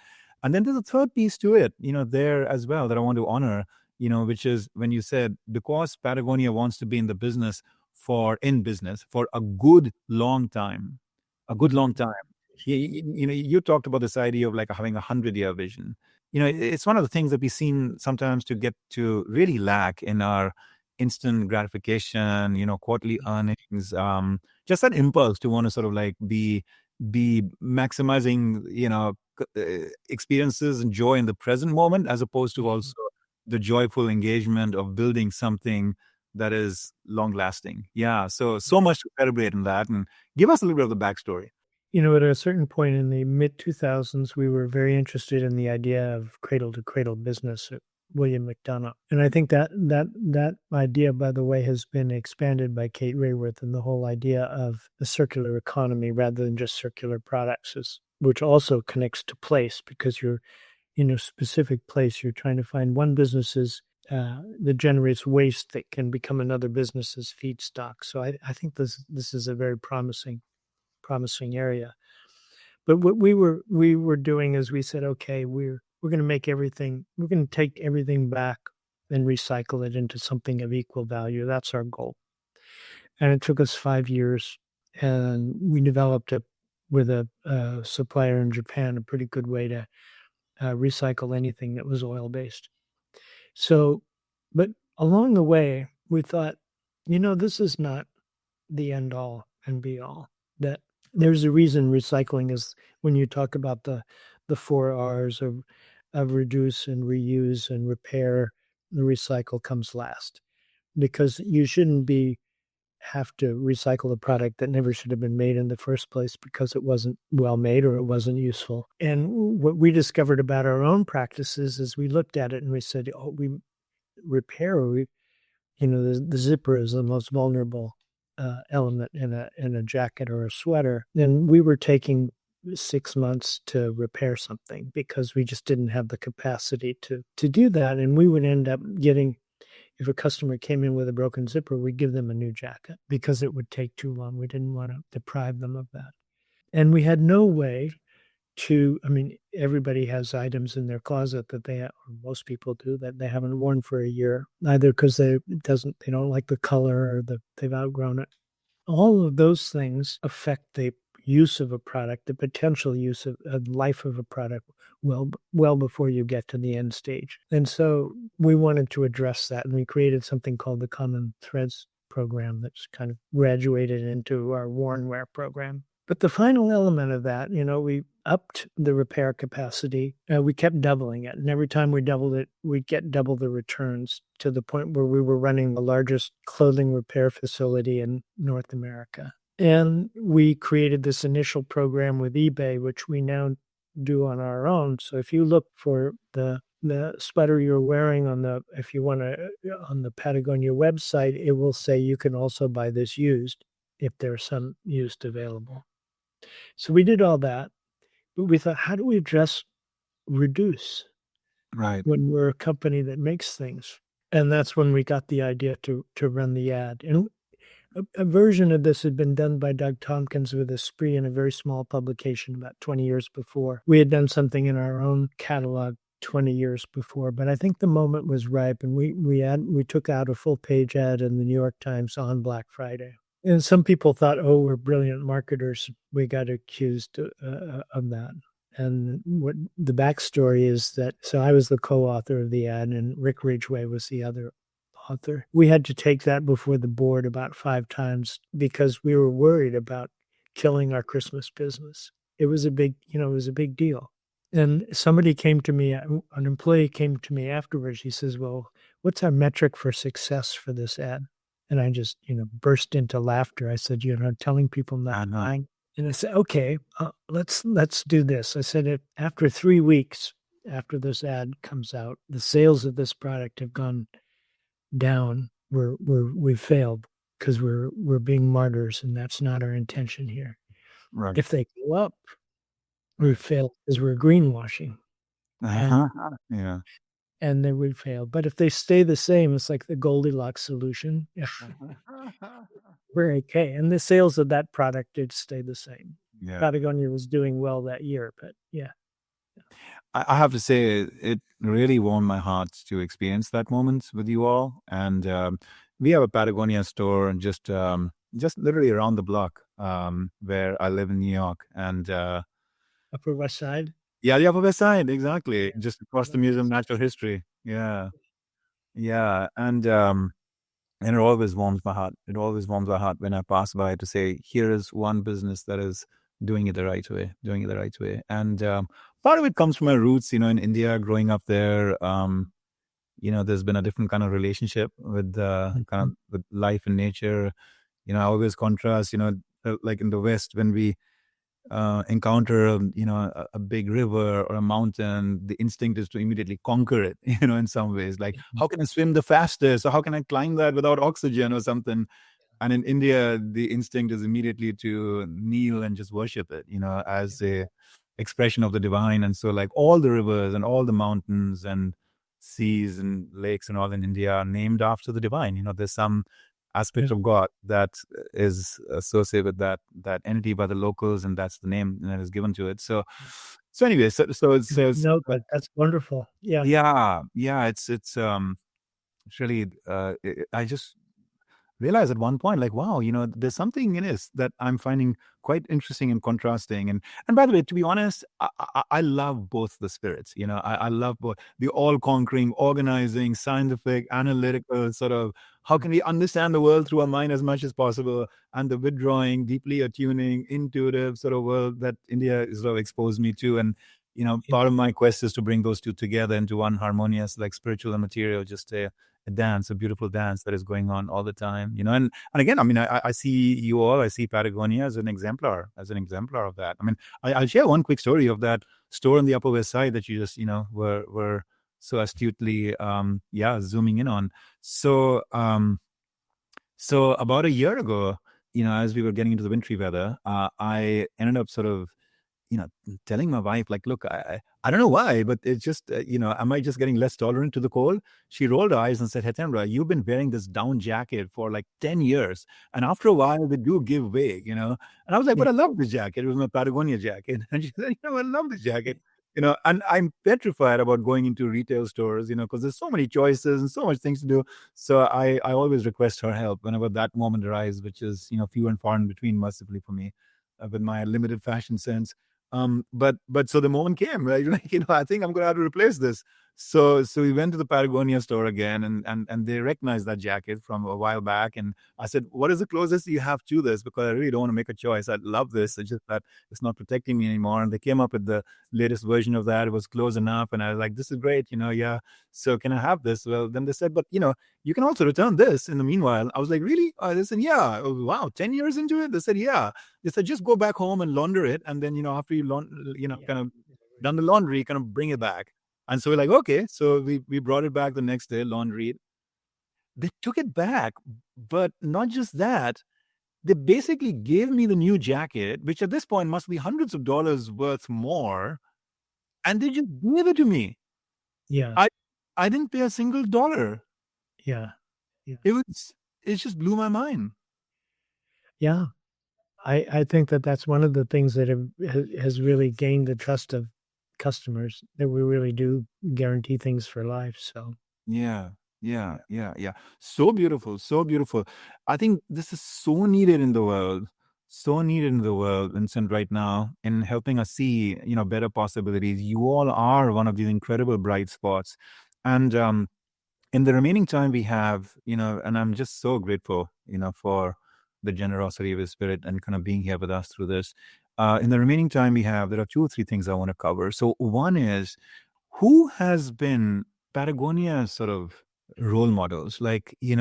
And then there's a third piece to it, there as well, that I want to honor, which is when you said, because Patagonia wants to be in the business for a good long time. You talked about this idea of like having 100-year vision. It's one of the things that we've seen sometimes to get to really lack in our instant gratification, quarterly earnings, just that impulse to want to sort of like be maximizing, experiences and joy in the present moment, as opposed to also the joyful engagement of building something that is long lasting. Yeah. So much to celebrate in that, and give us a little bit of the backstory. At a certain point in the mid 2000s, we were very interested in the idea of cradle to cradle business at William McDonough. And I think that idea, by the way, has been expanded by Kate Rayworth, and the whole idea of the circular economy rather than just circular products, which also connects to place, because you're in a specific place. You're trying to find one business's that generates waste that can become another business's feedstock. So I think this is a very promising area. But what we were doing is we said, okay, we're going to take everything back and recycle it into something of equal value. That's our goal. And it took us 5 years, and we developed with a supplier in Japan a pretty good way to recycle anything that was oil-based. So, but along the way, we thought, this is not the end all and be all. That there's a reason recycling is, when you talk about the 4 R's of reduce and reuse and repair, the recycle comes last, because you shouldn't have to recycle a product that never should have been made in the first place because it wasn't well made or it wasn't useful. And what we discovered about our own practices is we looked at it and we said, we repair, the zipper is the most vulnerable element in a jacket or a sweater. And we were taking 6 months to repair something because we just didn't have the capacity to do that. And we would end up getting, if a customer came in with a broken zipper, we'd give them a new jacket because it would take too long. We didn't want to deprive them of that. And we had no way everybody has items in their closet that or most people do, that they haven't worn for a year, either because they don't like the color or they've outgrown it. All of those things affect the use of a product, the potential use of life of a product well before you get to the end stage. And so we wanted to address that, and we created something called the Common Threads program that's kind of graduated into our Warnware program. But the final element of that, we upped the repair capacity. We kept doubling it. And every time we doubled it, we'd get double the returns, to the point where we were running the largest clothing repair facility in North America. And we created this initial program with eBay, which we now do on our own. So if you look for the sweater you're wearing on the Patagonia website, it will say you can also buy this used if there's some used available. So we did all that, but we thought, how do we reduce Right. when we're a company that makes things? And that's when we got the idea to run the ad. And a version of this had been done by Doug Tompkins with Esprit in a very small publication about 20 years before. We had done something in our own catalog 20 years before, but I think the moment was ripe, and we took out a full-page ad in the New York Times on Black Friday. And some people thought, oh, we're brilliant marketers. We got accused of that. And what the backstory is that, so I was the co-author of the ad, and Rick Ridgway was the other author. We had to take that before the board about 5 times because we were worried about killing our Christmas business. It was a big deal. And somebody came to me, an employee came to me afterwards. He says, well, what's our metric for success for this ad? And I just, burst into laughter. I said, telling people not buying. And I said, okay, let's do this. I said, after 3 weeks after this ad comes out, the sales of this product have gone down. We've failed because we're being martyrs, and that's not our intention here. Right. If they go up, we failed because we're greenwashing. Yeah. And then we fail. But if they stay the same, it's like the Goldilocks solution. We're okay. And the sales of that product did stay the same. Yeah. Patagonia was doing well that year, but yeah. I have to say, it really warmed my heart to experience that moment with you all. And we have a Patagonia store and just literally around the block where I live in New York. And Upper West Side? Yeah, the Upper West Side, exactly. Just across the Museum of Natural History. Yeah. Yeah. And it always warms my heart. It always warms my heart when I pass by to say, here is one business that is doing it the right way. And part of it comes from my roots, in India, growing up there. There's been a different kind of relationship with with life and nature. I always contrast, like in the West, when we encounter a big river or a mountain, the instinct is to immediately conquer it, in some ways, like how can I swim the fastest, or how can I climb that without oxygen or something. And in India, the instinct is immediately to kneel and just worship it, as a expression of the divine. And so, like, all the rivers and all the mountains and seas and lakes and all in India are named after the divine. There's some aspect of God that is associated with that entity by the locals, and that's the name that is given to it. So anyway, so it's no, but that's wonderful. Yeah. It's really I just realized at one point, like, wow, there's something in this that I'm finding quite interesting and contrasting. And by the way, to be honest, I love both the spirits. I love both the all-conquering, organizing, scientific, analytical sort of, how can we understand the world through our mind as much as possible, and the withdrawing, deeply attuning, intuitive sort of world that India is sort of exposed me to. And part of my quest is to bring those two together into one harmonious, like, spiritual and material, just a dance, a beautiful dance that is going on all the time, and again, I see you all, I see Patagonia as an exemplar of that. I'll share one quick story of that store on the Upper West Side that you just, were so astutely, zooming in on. So about a year ago, as we were getting into the wintry weather, I ended up sort of, telling my wife, like, look, I don't know why, but it's just, am I just getting less tolerant to the cold? She rolled her eyes and said, Hitendra, you've been wearing this down jacket for like 10 years. And after a while, they do give way, And I was like, but I love this jacket. It was my Patagonia jacket. And she said, I love this jacket. And I'm petrified about going into retail stores, because there's so many choices and so much things to do. So I always request her help whenever that moment arrives, which is, few and far in between, mercifully for me. with my limited fashion sense. But so the moment came, right? Like, I think I'm gonna have to replace this. So we went to the Patagonia store again, and they recognized that jacket from a while back. And I said, "What is the closest you have to this? Because I really don't want to make a choice. I love this. It's just that it's not protecting me anymore." And they came up with the latest version of that. It was close enough, and I was like, "This is great, yeah. So can I have this?" Well, then they said, "But you can also return this in the meanwhile." I was like, "Really?" They said, "Yeah." Oh, wow, 10 years into it, they said, "Yeah." They said, "Just go back home and launder it, and then after you Yeah. kind of done the laundry, kind of bring it back." And so we're like, "Okay." So we brought it back the next day, laundry. They took it back, but not just that. They basically gave me the new jacket, which at this point must be hundreds of dollars worth more, and they just gave it to me. Yeah. I I didn't pay a single dollar. Yeah. Yeah. It just blew my mind. Yeah. I think that that's one of the things that has really gained the trust of customers, that we really do guarantee things for life, so, Yeah, yeah, yeah. yeah, yeah. So beautiful, so beautiful. I think this is so needed in the world, so needed in the world, Vincent, right now, in helping us see, better possibilities. You all are one of these incredible bright spots. And in the remaining time we have, and I'm just so grateful, for the generosity of his spirit and kind of being here with us through this. In the remaining time we have, there are two or three things I want to cover. So one is, who has been Patagonia's sort of role models? Like, in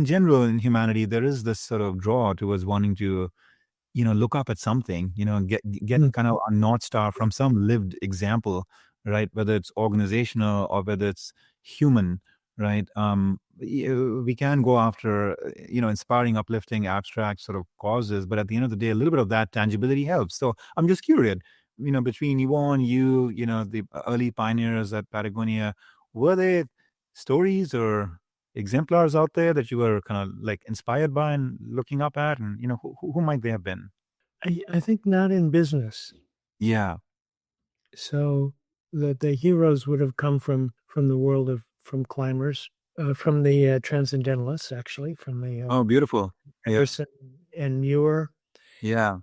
general in humanity, there is this sort of draw towards wanting to look up at something, get Mm. kind of a North Star from some lived example, right? Whether it's organizational or whether it's human, right? We can go after, inspiring, uplifting, abstract sort of causes, but at the end of the day, a little bit of that tangibility helps. So I'm just curious, between Yvonne, the early pioneers at Patagonia, were there stories or exemplars out there that you were kind of like inspired by and looking up at, and who might they have been? I think not in business. Yeah. So, the heroes would have come from the world of from climbers, from the, transcendentalists, actually, from the, Oh, beautiful. Yeah. Emerson and Muir, Yeah.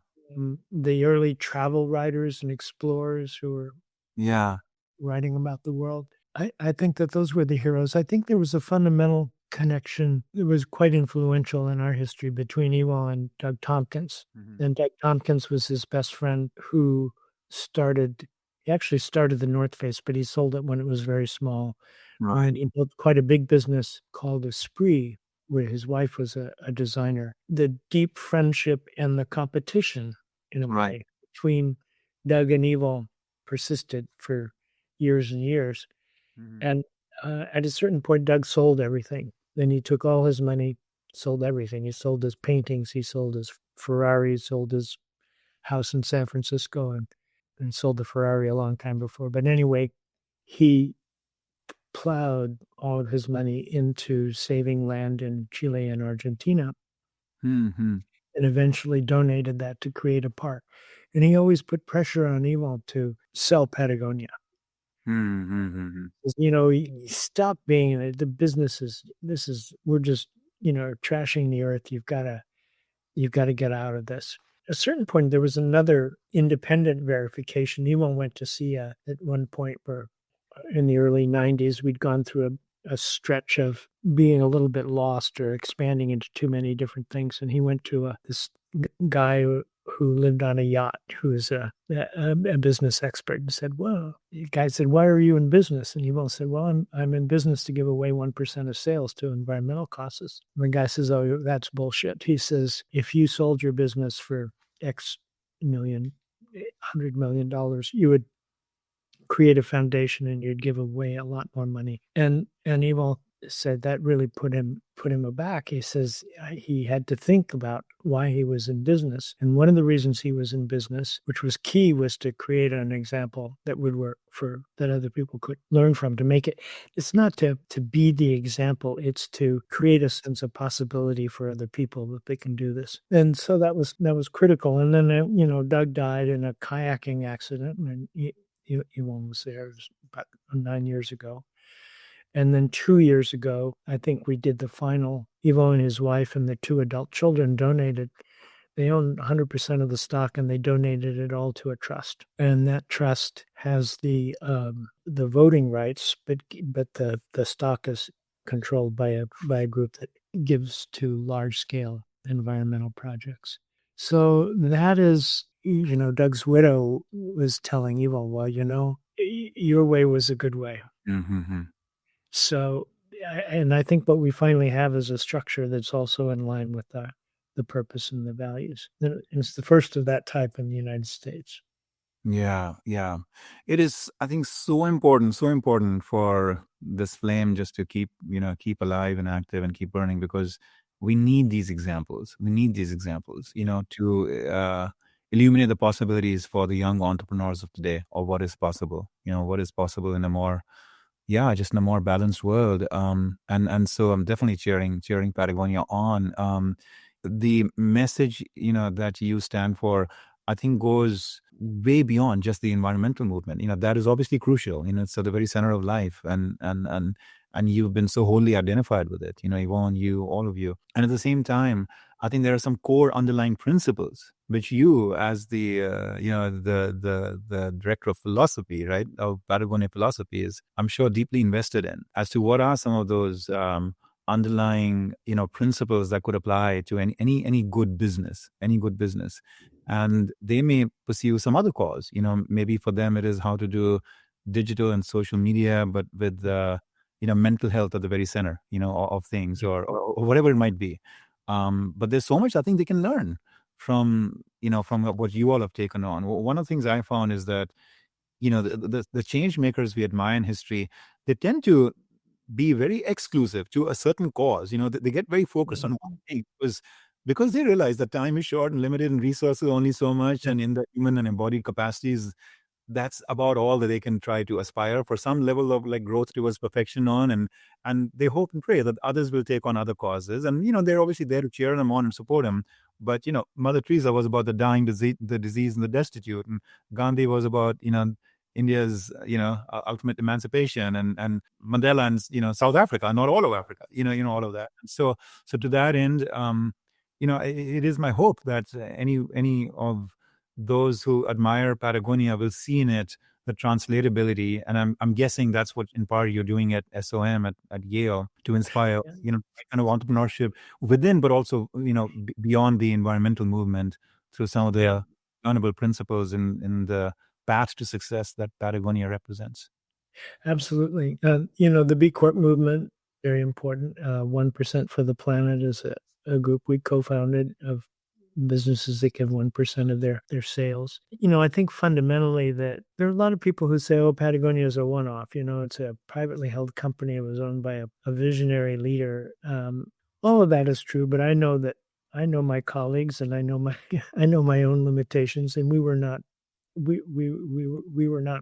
the early travel writers and explorers who were Yeah. writing about the world. I think that those were the heroes. I think there was a fundamental connection that was quite influential in our history between Ewell and Doug Tompkins. Mhm. And Doug Tompkins was his best friend who started he actually started the North Face, but he sold it when it was very small. Right. And he built quite a big business called Esprit, where his wife was a designer. The deep friendship and the competition, in a Right. way, between Doug and Ewell persisted for years and years. Mhm. And, at a certain point, Doug sold everything. Then he took all his money, sold everything. He sold his paintings, he sold his Ferrari, sold his house in San Francisco, and sold the Ferrari a long time before. But anyway, he plowed all of his money into saving land in Chile and Argentina, Mhm. and eventually donated that to create a park. And he always put pressure on Ewald to sell Patagonia. Mhm. Stop being the businesses. We're just, trashing the earth. You've got to get out of this. At a certain point, there was another independent verification. Ewald went to see at one point where in the early 90s, we'd gone through a stretch of being a little bit lost or expanding into too many different things. And he went to this guy who lived on a yacht, who was a business expert, and said, "Well," the guy said, "Why are you in business?" And he both said, "Well, I'm in business to give away 1% of sales to environmental causes." And the guy says, "Oh, that's bullshit." He says, "If you sold your business for X million, $100 million, you would create a foundation and you'd give away a lot more money." And Evil said that really put him aback. He says he had to think about why he was in business. And one of the reasons he was in business, which was key, was to create an example that would work for that other people could learn from, to make it's not to be the example, it's to create a sense of possibility for other people that they can do this. And so that was critical. And then Doug died in a kayaking accident, and Elon was there. It was about 9 years ago. And then 2 years ago, I think we did the final. Evo and his wife and the two adult children donated They own 100% of the stock, and they donated it all to a trust. And that trust has the voting rights, but the stock is controlled by a group that gives to large scale environmental projects. So that is, Doug's widow was telling Evil, well, your way was a good way. Mm-hmm. So, and I think what we finally have is a structure that's also in line with the purpose and the values. And it's the first of that type in the United States. Yeah, yeah. It is, I think, so important for this flame just to keep alive and active and keep burning, because we need these examples. We need these examples, to illuminate the possibilities for the young entrepreneurs of today, or what is possible, what is possible in a more, just in a more balanced world. And so I'm definitely cheering Patagonia on. The message, that you stand for, I think, goes way beyond just the environmental movement. That is obviously crucial. It's at the very center of life, and you've been so wholly identified with it. Yvonne, you, all of you, and at the same time, I think there are some core underlying principles which you, as the the director of philosophy, right, of Patagonia philosophy, is, I'm sure, deeply invested in. As to what are some of those underlying principles that could apply to any good business, and they may pursue some other cause. Maybe for them it is how to do digital and social media, but with mental health at the very center, of things, or whatever it might be. But there's so much I think they can learn from what you all have taken on. One of the things I found is that the change makers we admire in history, they tend to be very exclusive to a certain cause. They get very focused on one thing, because they realize that time is short and limited, and resources only so much, and in the human and embodied capacities, that's about all that they can try to aspire for some level of like growth towards perfection on, and they hope and pray that others will take on other causes, and they're obviously there to cheer them on and support them. But Mother Teresa was about the dying, the disease and the destitute, and Gandhi was about India's ultimate emancipation, and Mandela and South Africa, not all of Africa, all of that. So to that end, it is my hope that any of those who admire Patagonia will see in it the translatability, and I'm guessing that's what in part you're doing at SOM at Yale, to inspire kind of entrepreneurship within, but also beyond the environmental movement, through some of the honorable principles in the path to success that Patagonia represents. Absolutely. The B Corp movement, very important. 1% for the Planet is a group we co-founded of businesses that give 1% of their sales. I think fundamentally that there are a lot of people who say, oh, Patagonia is a one-off. It's a privately held company. It was owned by a visionary leader. All of that is true, but I know my colleagues, and I know my own limitations, and we were not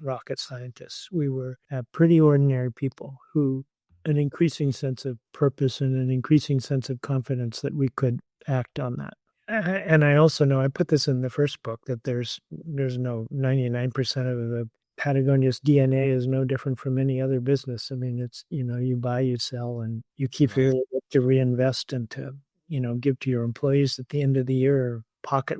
rocket scientists. We were pretty ordinary people who an increasing sense of purpose and an increasing sense of confidence that we could act on that. And I also know, I put this in the first book, that there's no 99% of the Patagonia's DNA is no different from any other business. I mean, it's, you buy, you sell, and you keep your to reinvest and to, give to your employees at the end of the year.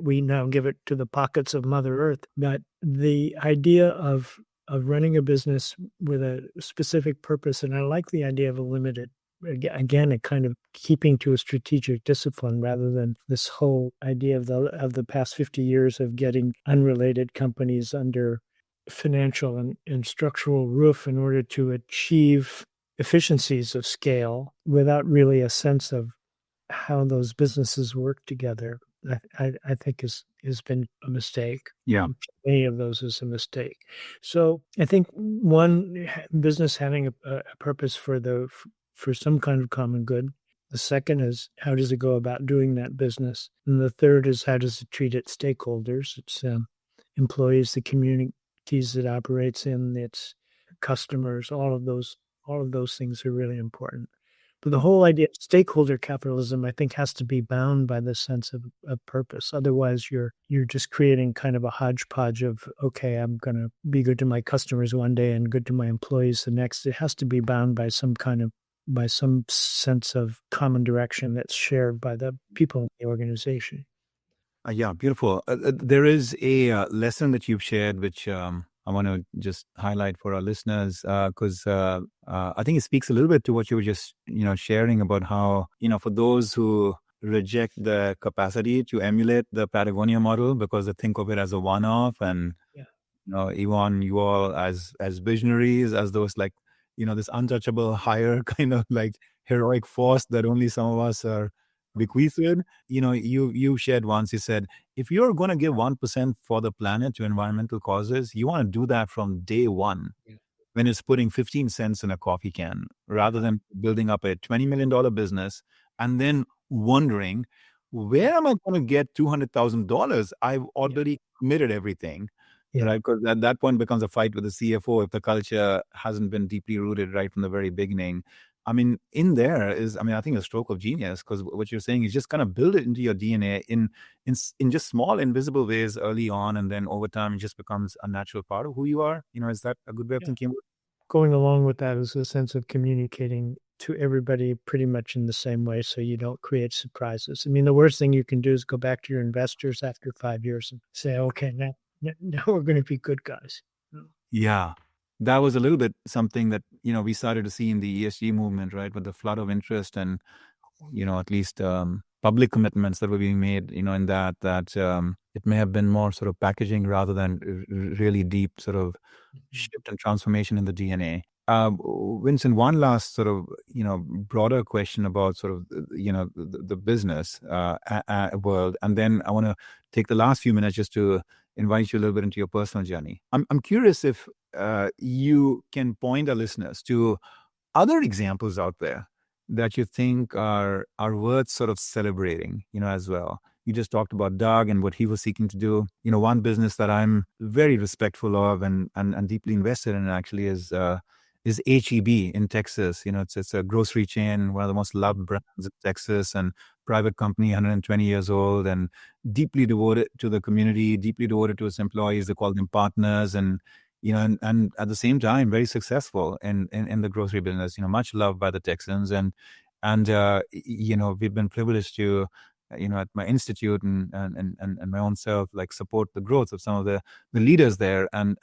We now give it to the pockets of Mother Earth. But the idea of running a business with a specific purpose, and I like the idea of a limited, again, a kind of keeping to a strategic discipline, rather than this whole idea of the past 50 years of getting unrelated companies under financial and structural roof in order to achieve efficiencies of scale without really a sense of how those businesses work together. I think has been a mistake. Yeah. Any of those is a mistake. So I think one, business having a purpose for some kind of common good. The second is, how does it go about doing that business? And the third is, how does it treat its stakeholders, its employees, the communities it operates in, its customers. All of those things are really important. But the whole idea of stakeholder capitalism, I think, has to be bound by this sense of purpose. Otherwise, you're just creating kind of a hodgepodge of, okay, I'm going to be good to my customers one day and good to my employees the next. It has to be bound by some sense of common direction that's shared by the people in the organization. Yeah, beautiful. There is a lesson that you've shared, which I want to just highlight for our listeners, because I think it speaks a little bit to what you were just, sharing about how, for those who reject the capacity to emulate the Patagonia model because they think of it as a one-off, and Yeah. Ivan, you all as visionaries, as those like, this untouchable higher kind of like heroic force that only some of us are bequeathed with. You shared once, you said, if you're going to give 1% for the planet to environmental causes, you want to do that from day one Yeah. when it's putting 15 cents in a coffee can, Yeah. rather than building up a $20 million business and then wondering, where am I going to get $200,000? I've Yeah. already committed everything. Yeah. Right, because at that point becomes a fight with the CFO if the culture hasn't been deeply rooted right from the very beginning. I mean, I think a stroke of genius, because what you're saying is just kind of build it into your DNA in just small, invisible ways early on, and then over time it just becomes a natural part of who you are. Is that a good way of Yeah. thinking? Going along with that is a sense of communicating to everybody pretty much in the same way so you don't create surprises. I mean, the worst thing you can do is go back to your investors after 5 years and say, okay, now we're going to be good guys. Yeah. That was a little bit something that, we started to see in the ESG movement, right? With the flood of interest and, at least public commitments that were being made, in that it may have been more sort of packaging rather than really deep sort of shift and transformation in the DNA. Vincent, one last sort of, broader question about sort of, the business world. And then I want to take the last few minutes just to invite you a little bit into your personal journey. I'm curious if you can point our listeners to other examples out there that you think are worth sort of celebrating, as well. You just talked about Doug and what he was seeking to do. One business that I'm very respectful of and deeply invested in actually is HEB in Texas. It's a grocery chain, one of the most loved brands in Texas, and private company, 120 years old, and deeply devoted to the community, deeply devoted to its employees. They call them partners, and and at the same time, very successful in the grocery business, much loved by the Texans. And we've been privileged to, at my institute and my own self, like support the growth of some of the leaders there. And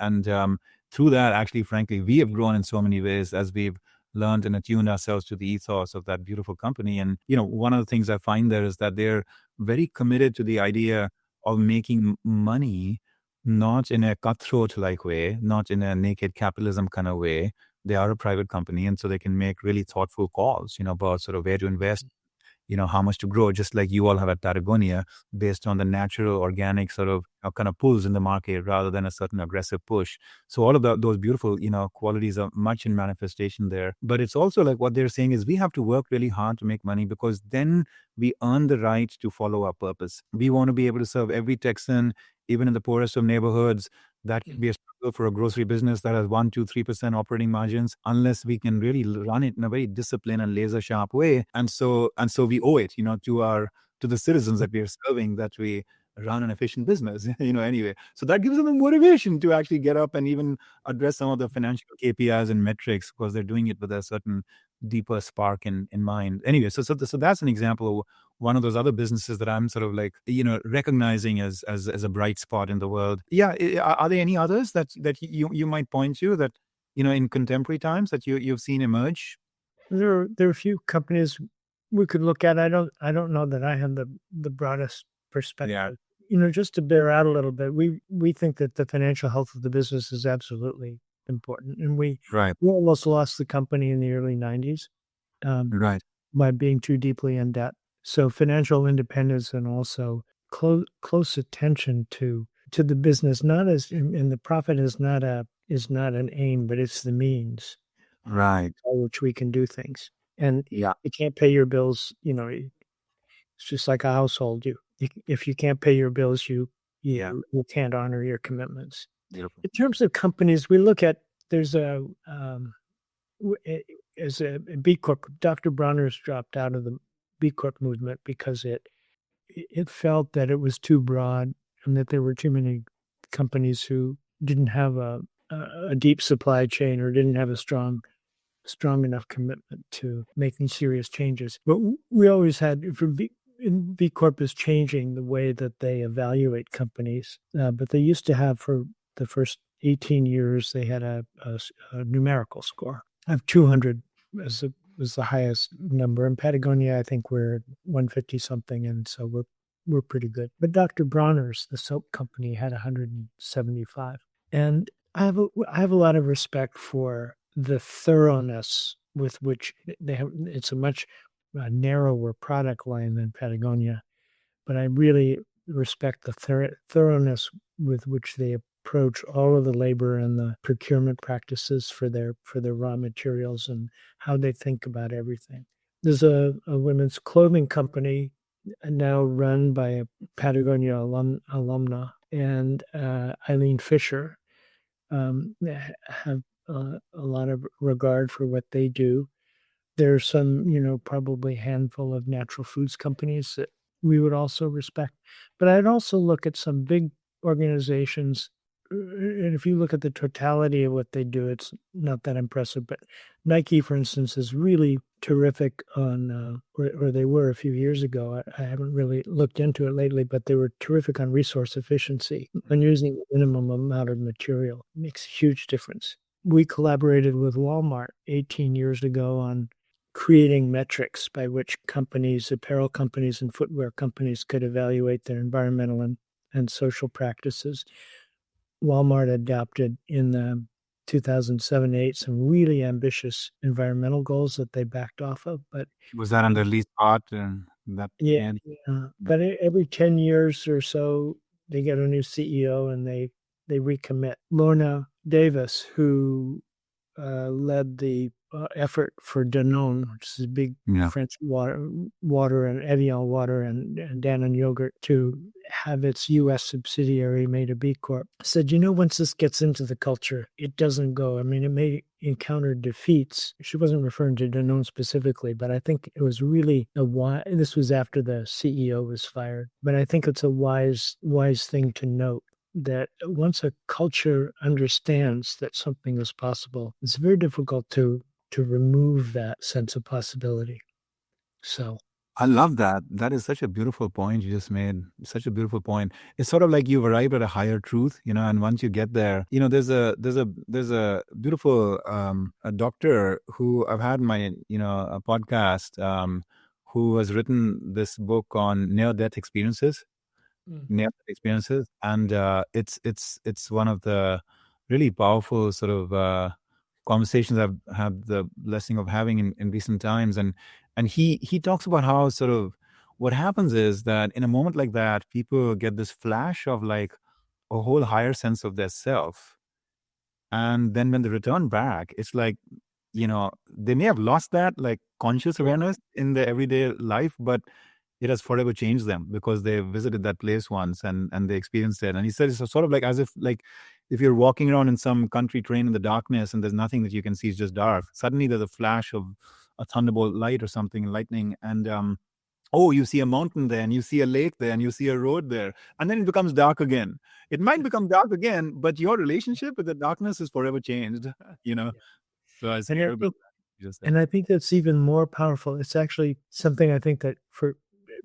through that, actually, frankly, we have grown in so many ways as we've learned and attuned ourselves to the ethos of that beautiful company. And, one of the things I find there is that they're very committed to the idea of making money, not in a cutthroat like way, not in a naked capitalism kind of way. They are a private company, and so they can make really thoughtful calls, about sort of where to invest, how much to grow, just like you all have at Patagonia, based on the natural, organic sort of kind of pulls in the market rather than a certain aggressive push. So all of those beautiful, qualities are much in manifestation there. But it's also like what they're saying is we have to work really hard to make money, because then we earn the right to follow our purpose. We want to be able to serve every Texan, even in the poorest of neighborhoods. That can be a struggle for a grocery business that has 1, 2, 3% operating margins, unless we can really run it in a very disciplined and laser sharp way. And so we owe it, to the citizens that we are serving, that we run an efficient business, anyway. So that gives them the motivation to actually get up and even address some of the financial KPIs and metrics, because they're doing it with a certain deeper spark in mind. Anyway, so that's an example of one of those other businesses that I'm sort of like, recognizing as a bright spot in the world. Yeah. Are there any others that you might point to that, in contemporary times that you've seen emerge? There are a few companies we could look at. I don't know that I have the broadest perspective. Just to bear out a little bit, we think that the financial health of the business is absolutely important, and we Right. almost lost the company in the early 90s Right. by being too deeply in debt. So financial independence, and also close attention to the business, not as and the profit is not an aim, but it's the means Right. by which we can do things. And Yeah. you can't pay your bills, it's just like a household. If you can't pay your bills, you can't honor your commitments. Beautiful. In terms of companies, we look at, there's as a B Corp, Dr. Bronner's dropped out of the B Corp movement because it felt that it was too broad, and that there were too many companies who didn't have a deep supply chain, or didn't have a strong enough commitment to making serious changes. But we always had, B Corp is changing the way that they evaluate companies, but they used to have for the first 18 years, they had a numerical score of 200 as was the highest number. In Patagonia, I think we're 150 something, and so we're pretty good. But Dr. Bronner's, the soap company, had 175, and I have a lot of respect for the thoroughness with which they have. It's a much narrower product line than Patagonia, but I really respect the thoroughness with which they approach all of the labor and the procurement practices for their raw materials and how they think about everything. There's a women's clothing company now run by a Patagonia alumna and Eileen Fisher, have a lot of regard for what they do. There's some, probably handful of natural foods companies that we would also respect. But I'd also look at some big organizations. And if you look at the totality of what they do, it's not that impressive. But Nike, for instance, is really terrific on, or they were a few years ago. I haven't really looked into it lately, but they were terrific on resource efficiency, on using the minimum amount of material. It makes a huge difference. We collaborated with Walmart 18 years ago on creating metrics by which companies, apparel companies and footwear companies could evaluate their environmental and social practices. Walmart adopted in the 2007-8 some really ambitious environmental goals that they backed off of. But was that under Lee's part and that? yeah, but every 10 years or so, they get a new CEO and they recommit. Lorna Davis, who led the effort for Danone, which is a big French water and Evian water and Danone yogurt, to have its U.S. subsidiary made a B Corp, said, once this gets into the culture, it doesn't go. I mean, it may encounter defeats. She wasn't referring to Danone specifically, but I think it was really this was after the CEO was fired, but I think it's a wise thing to note that once a culture understands that something is possible, it's very difficult to remove that sense of possibility. So I love that. That is such a beautiful point you just made. Such a beautiful point. It's sort of like you've arrived at a higher truth, and once you get there, there's a beautiful a doctor who I've had my a podcast, who has written this book on near-death experiences. Near-death experiences, and it's one of the really powerful sort of conversations I've had the blessing of having in recent times, and he talks about how sort of what happens is that in a moment like that, people get this flash of like a whole higher sense of their self, and then when they return back, it's like they may have lost that like conscious awareness in their everyday life, but it has forever changed them because they visited that place once and they experienced it. And he said it's sort of like as if you're walking around in some country train in the darkness and there's nothing that you can see, it's just dark. Suddenly there's a flash of a thunderbolt light or something, lightning, and you see a mountain there and you see a lake there and you see a road there, and then it becomes dark again. It might become dark again, but your relationship with the darkness is forever changed. So I see. And I think that's even more powerful. It's actually something I think that for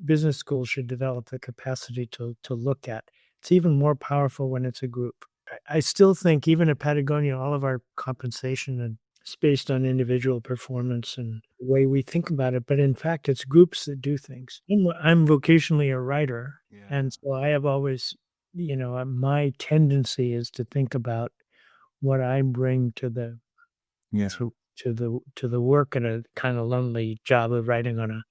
business schools should develop the capacity to look at. It's even more powerful when it's a group. I still think even at Patagonia, all of our compensation is based on individual performance and the way we think about it. But in fact, it's groups that do things. I'm vocationally a writer. Yeah. And so I have always, my tendency is to think about what I bring to the to the work and a kind of lonely job of writing on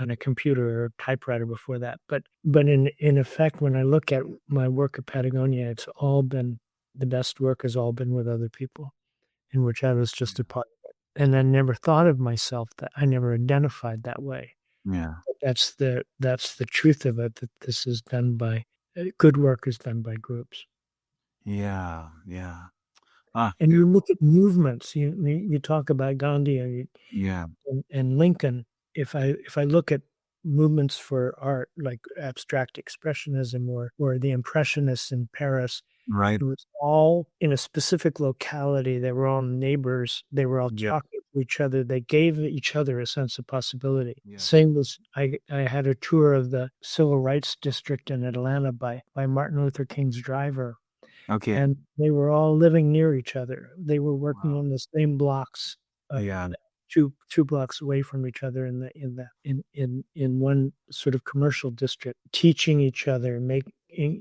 a computer or typewriter before that. But in effect, when I look at my work at Patagonia, it's all been, the best work has all been with other people, in which I was just a part of it. And I never thought of myself that I never identified that way. Yeah. That's the truth of it, that this is done by, good work is done by groups. Yeah. Yeah. And you look at movements, you talk about Gandhi and Lincoln. If I look at movements for art like abstract expressionism or the Impressionists in Paris, right, it was all in a specific locality. They were all neighbors. They were all talking to each other. They gave each other a sense of possibility. Yeah. Same was I had a tour of the Civil Rights District in Atlanta by Martin Luther King's driver, Okay. and they were all living near each other. They were working Wow. on the same blocks, Yeah. two blocks away from each other in one sort of commercial district, teaching each other,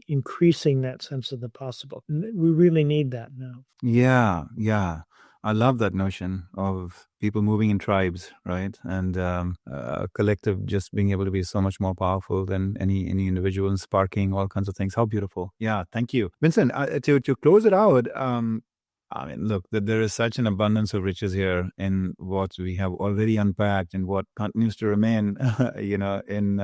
increasing that sense of the possible. We really need that now. Yeah. Yeah. I love that notion of people moving in tribes, right? And a collective just being able to be so much more powerful than any individual, and sparking all kinds of things. How beautiful! Yeah, thank you, Vincent. To close it out, I mean, look, that there is such an abundance of riches here in what we have already unpacked and what continues to remain, in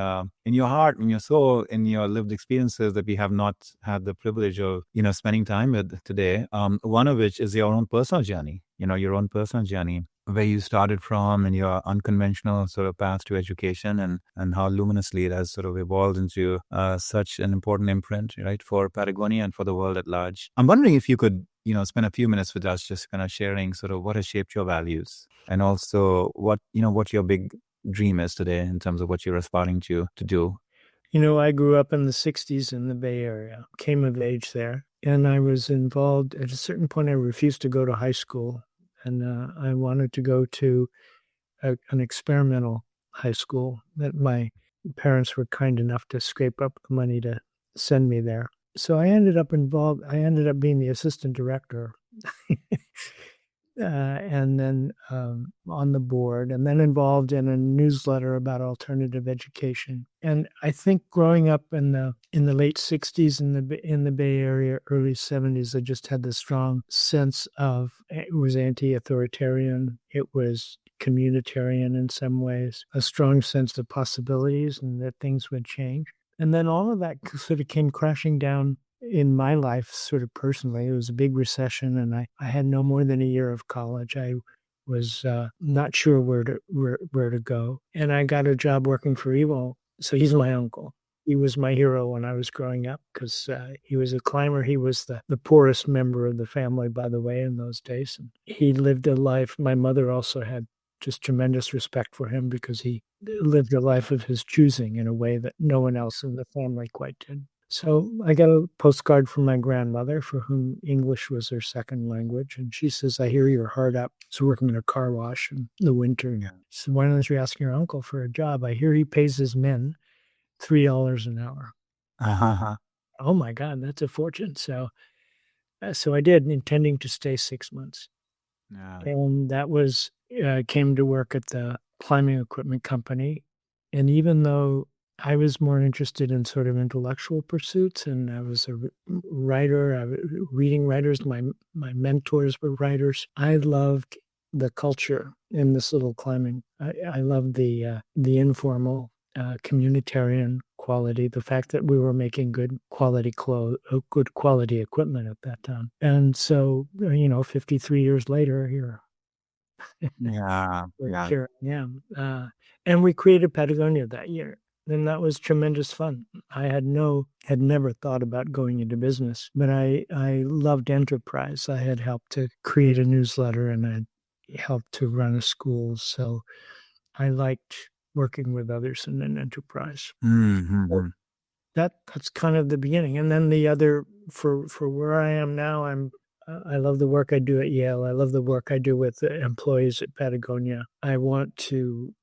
your heart, in your soul, in your lived experiences that we have not had the privilege of, spending time with today. One of which is your own personal journey. Your own personal journey, where you started from and your unconventional sort of path to education, and how luminously it has sort of evolved into such an important imprint, right, for Patagonia and for the world at large. I'm wondering if you could, spend a few minutes with us just kind of sharing sort of what has shaped your values, and also what your big dream is today in terms of what you're aspiring to do. I grew up in the 60s in the Bay Area, came of age there, and I was involved. At a certain point, I refused to go to high school, and I wanted to go to an experimental high school that my parents were kind enough to scrape up the money to send me there. So I ended up involved. I ended up being the assistant director. And then on the board, and then involved in a newsletter about alternative education. And I think growing up in the late 60s in the Bay Area, early 70s, I just had this strong sense of it was anti-authoritarian, it was communitarian in some ways, a strong sense of possibilities and that things would change. And then all of that sort of came crashing down in my life, sort of personally. It was a big recession, and I had no more than a year of college. I was not sure where to go, and I got a job working for Evo. So he's my uncle. He was my hero when I was growing up because he was a climber. He was the poorest member of the family, by the way, in those days. And he lived a life. My mother also had just tremendous respect for him because he lived a life of his choosing in a way that no one else in the family quite did. So I got a postcard from my grandmother, for whom English was her second language. And she says, "I hear you're hard up." I was working in a car wash in the winter. Yeah. She said, "Why don't you ask your uncle for a job? I hear he pays his men $3 an hour." Uh-huh. Oh my God, that's a fortune. So I did, intending to stay 6 months. Yeah. And that was, came to work at the climbing equipment company. And even though I was more interested in sort of intellectual pursuits, and I was a writer, I was reading writers, my mentors were writers, I loved the culture in this little climbing. I loved the informal, communitarian quality, the fact that we were making good quality good quality equipment at that time. And so, 53 years later, here. Yeah. Yeah. Here I am. And we created Patagonia that year. And that was tremendous fun. I had never thought about going into business, but I loved enterprise. I had helped to create a newsletter, and I helped to run a school. So I liked working with others in an enterprise. Mm-hmm. That's kind of the beginning. And then the other, for where I am now, I love the work I do at Yale. I love the work I do with the employees at Patagonia. I want to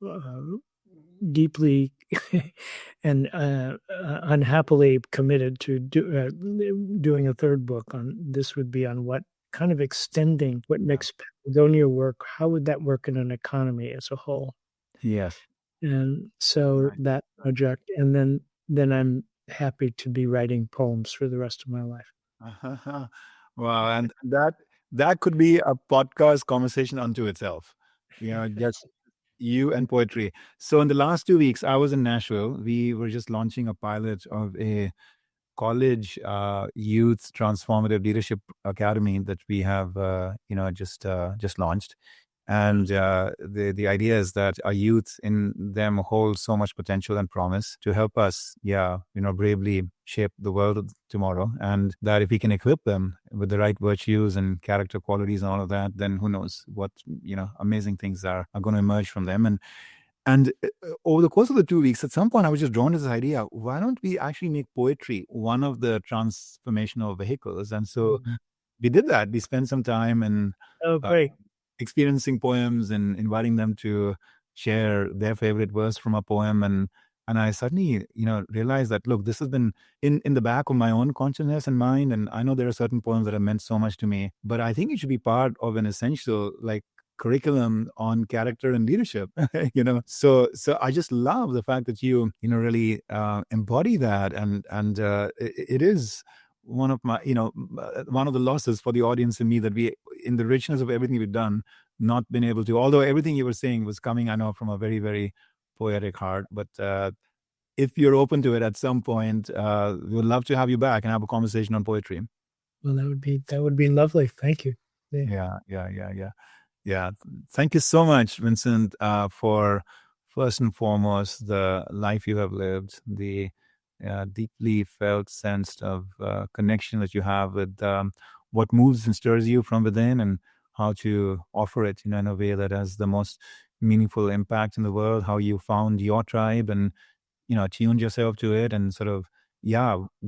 deeply and unhappily committed to doing a third book on this. Would be on what kind of extending what makes Patagonia work. How would that work in an economy as a whole? Yes. And so that project, and then I'm happy to be writing poems for the rest of my life. Wow, and that could be a podcast conversation unto itself. Just you and poetry. So in the last 2 weeks, I was in Nashville. We were just launching a pilot of a college youth transformative leadership academy that we have, just launched. And the idea is that our youth in them hold so much potential and promise to help us, bravely shape the world of tomorrow. And that if we can equip them with the right virtues and character qualities and all of that, then who knows what, amazing things are going to emerge from them. And over the course of the 2 weeks, at some point, I was just drawn to this idea: why don't we actually make poetry one of the transformational vehicles? And so we did that. We spent some time and Oh, great. experiencing poems and inviting them to share their favorite verse from a poem. And I suddenly, realized that, look, this has been in the back of my own consciousness and mind. And I know there are certain poems that have meant so much to me, but I think it should be part of an essential, curriculum on character and leadership. So I just love the fact that you really embody that. And it is one of my, one of the losses for the audience and me, that we, in the richness of everything we've done, not been able to, although everything you were saying was coming, I know, from a very, very poetic heart. But if you're open to it at some point, we would love to have you back and have a conversation on poetry. Well, that would be lovely. Thank you. Yeah. Thank you so much, Vincent, for first and foremost the life you have lived, the deeply felt sense of connection that you have with what moves and stirs you from within, and how to offer it, in a way that has the most meaningful impact in the world. How you found your tribe and tuned yourself to it, and sort of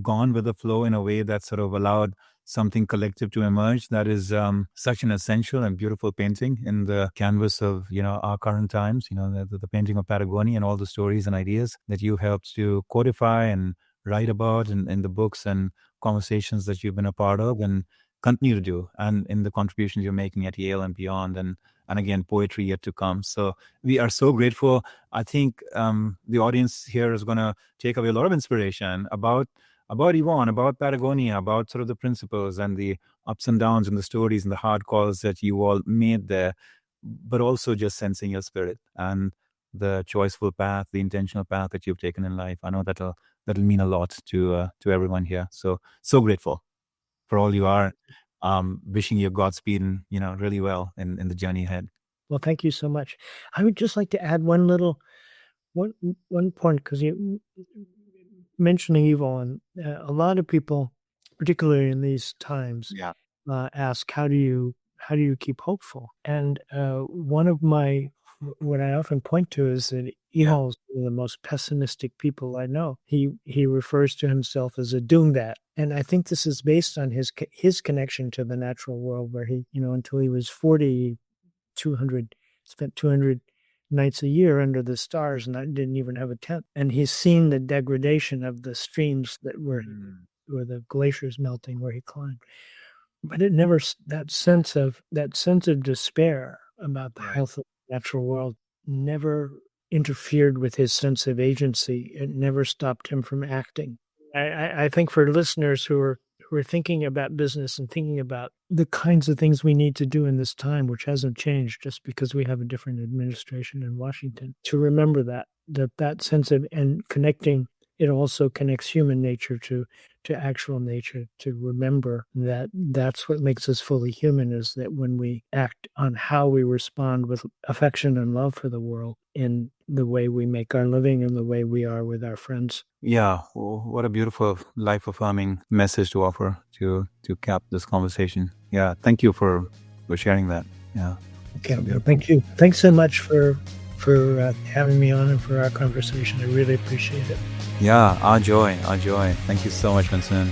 gone with the flow in a way that sort of allowed something collective to emerge. That is such an essential and beautiful painting in the canvas of our current times. The painting of Patagonia, and all the stories and ideas that you helped to codify and write about in the books and conversations that you've been a part of and continue to do, and in the contributions you're making at Yale and beyond, and again, poetry yet to come. So we are so grateful. I think the audience here is going to take away a lot of inspiration about Yvonne, about Patagonia, about sort of the principles and the ups and downs and the stories and the hard calls that you all made there, but also just sensing your spirit and the choiceful path, the intentional path that you've taken in life. I know that'll mean a lot to everyone here. So grateful for all you are. Wishing you Godspeed and really well in the journey ahead. Well, thank you so much. I would just like to add one point, because you mentioning Yvonne, a lot of people, particularly in these times, ask, how do you keep hopeful? And what I often point to is that Yvonne is one of the most pessimistic people I know. He refers to himself as a doombat. And I think this is based on his connection to the natural world, where he, until he was 40, spent 200 nights a year under the stars, and I didn't even have a tent. And he's seen the degradation of the streams that were the glaciers melting where he climbed. But it never, that sense of despair about the health of the natural world never interfered with his sense of agency. It never stopped him from acting. I think for listeners who are thinking about business and thinking about the kinds of things we need to do in this time, which hasn't changed just because we have a different administration in Washington, to remember that sense of, and connecting, it also connects human nature to actual nature, to remember that that's what makes us fully human, is that when we act on how we respond with affection and love for the world in the way we make our living and the way we are with our friends. Yeah, what a beautiful life-affirming message to offer to cap this conversation. Yeah, thank you for sharing that. Yeah. Okay, well, thank you. Thanks so much for having me on and for our conversation. I really appreciate it. Yeah, our joy. Thank you so much, Vincent.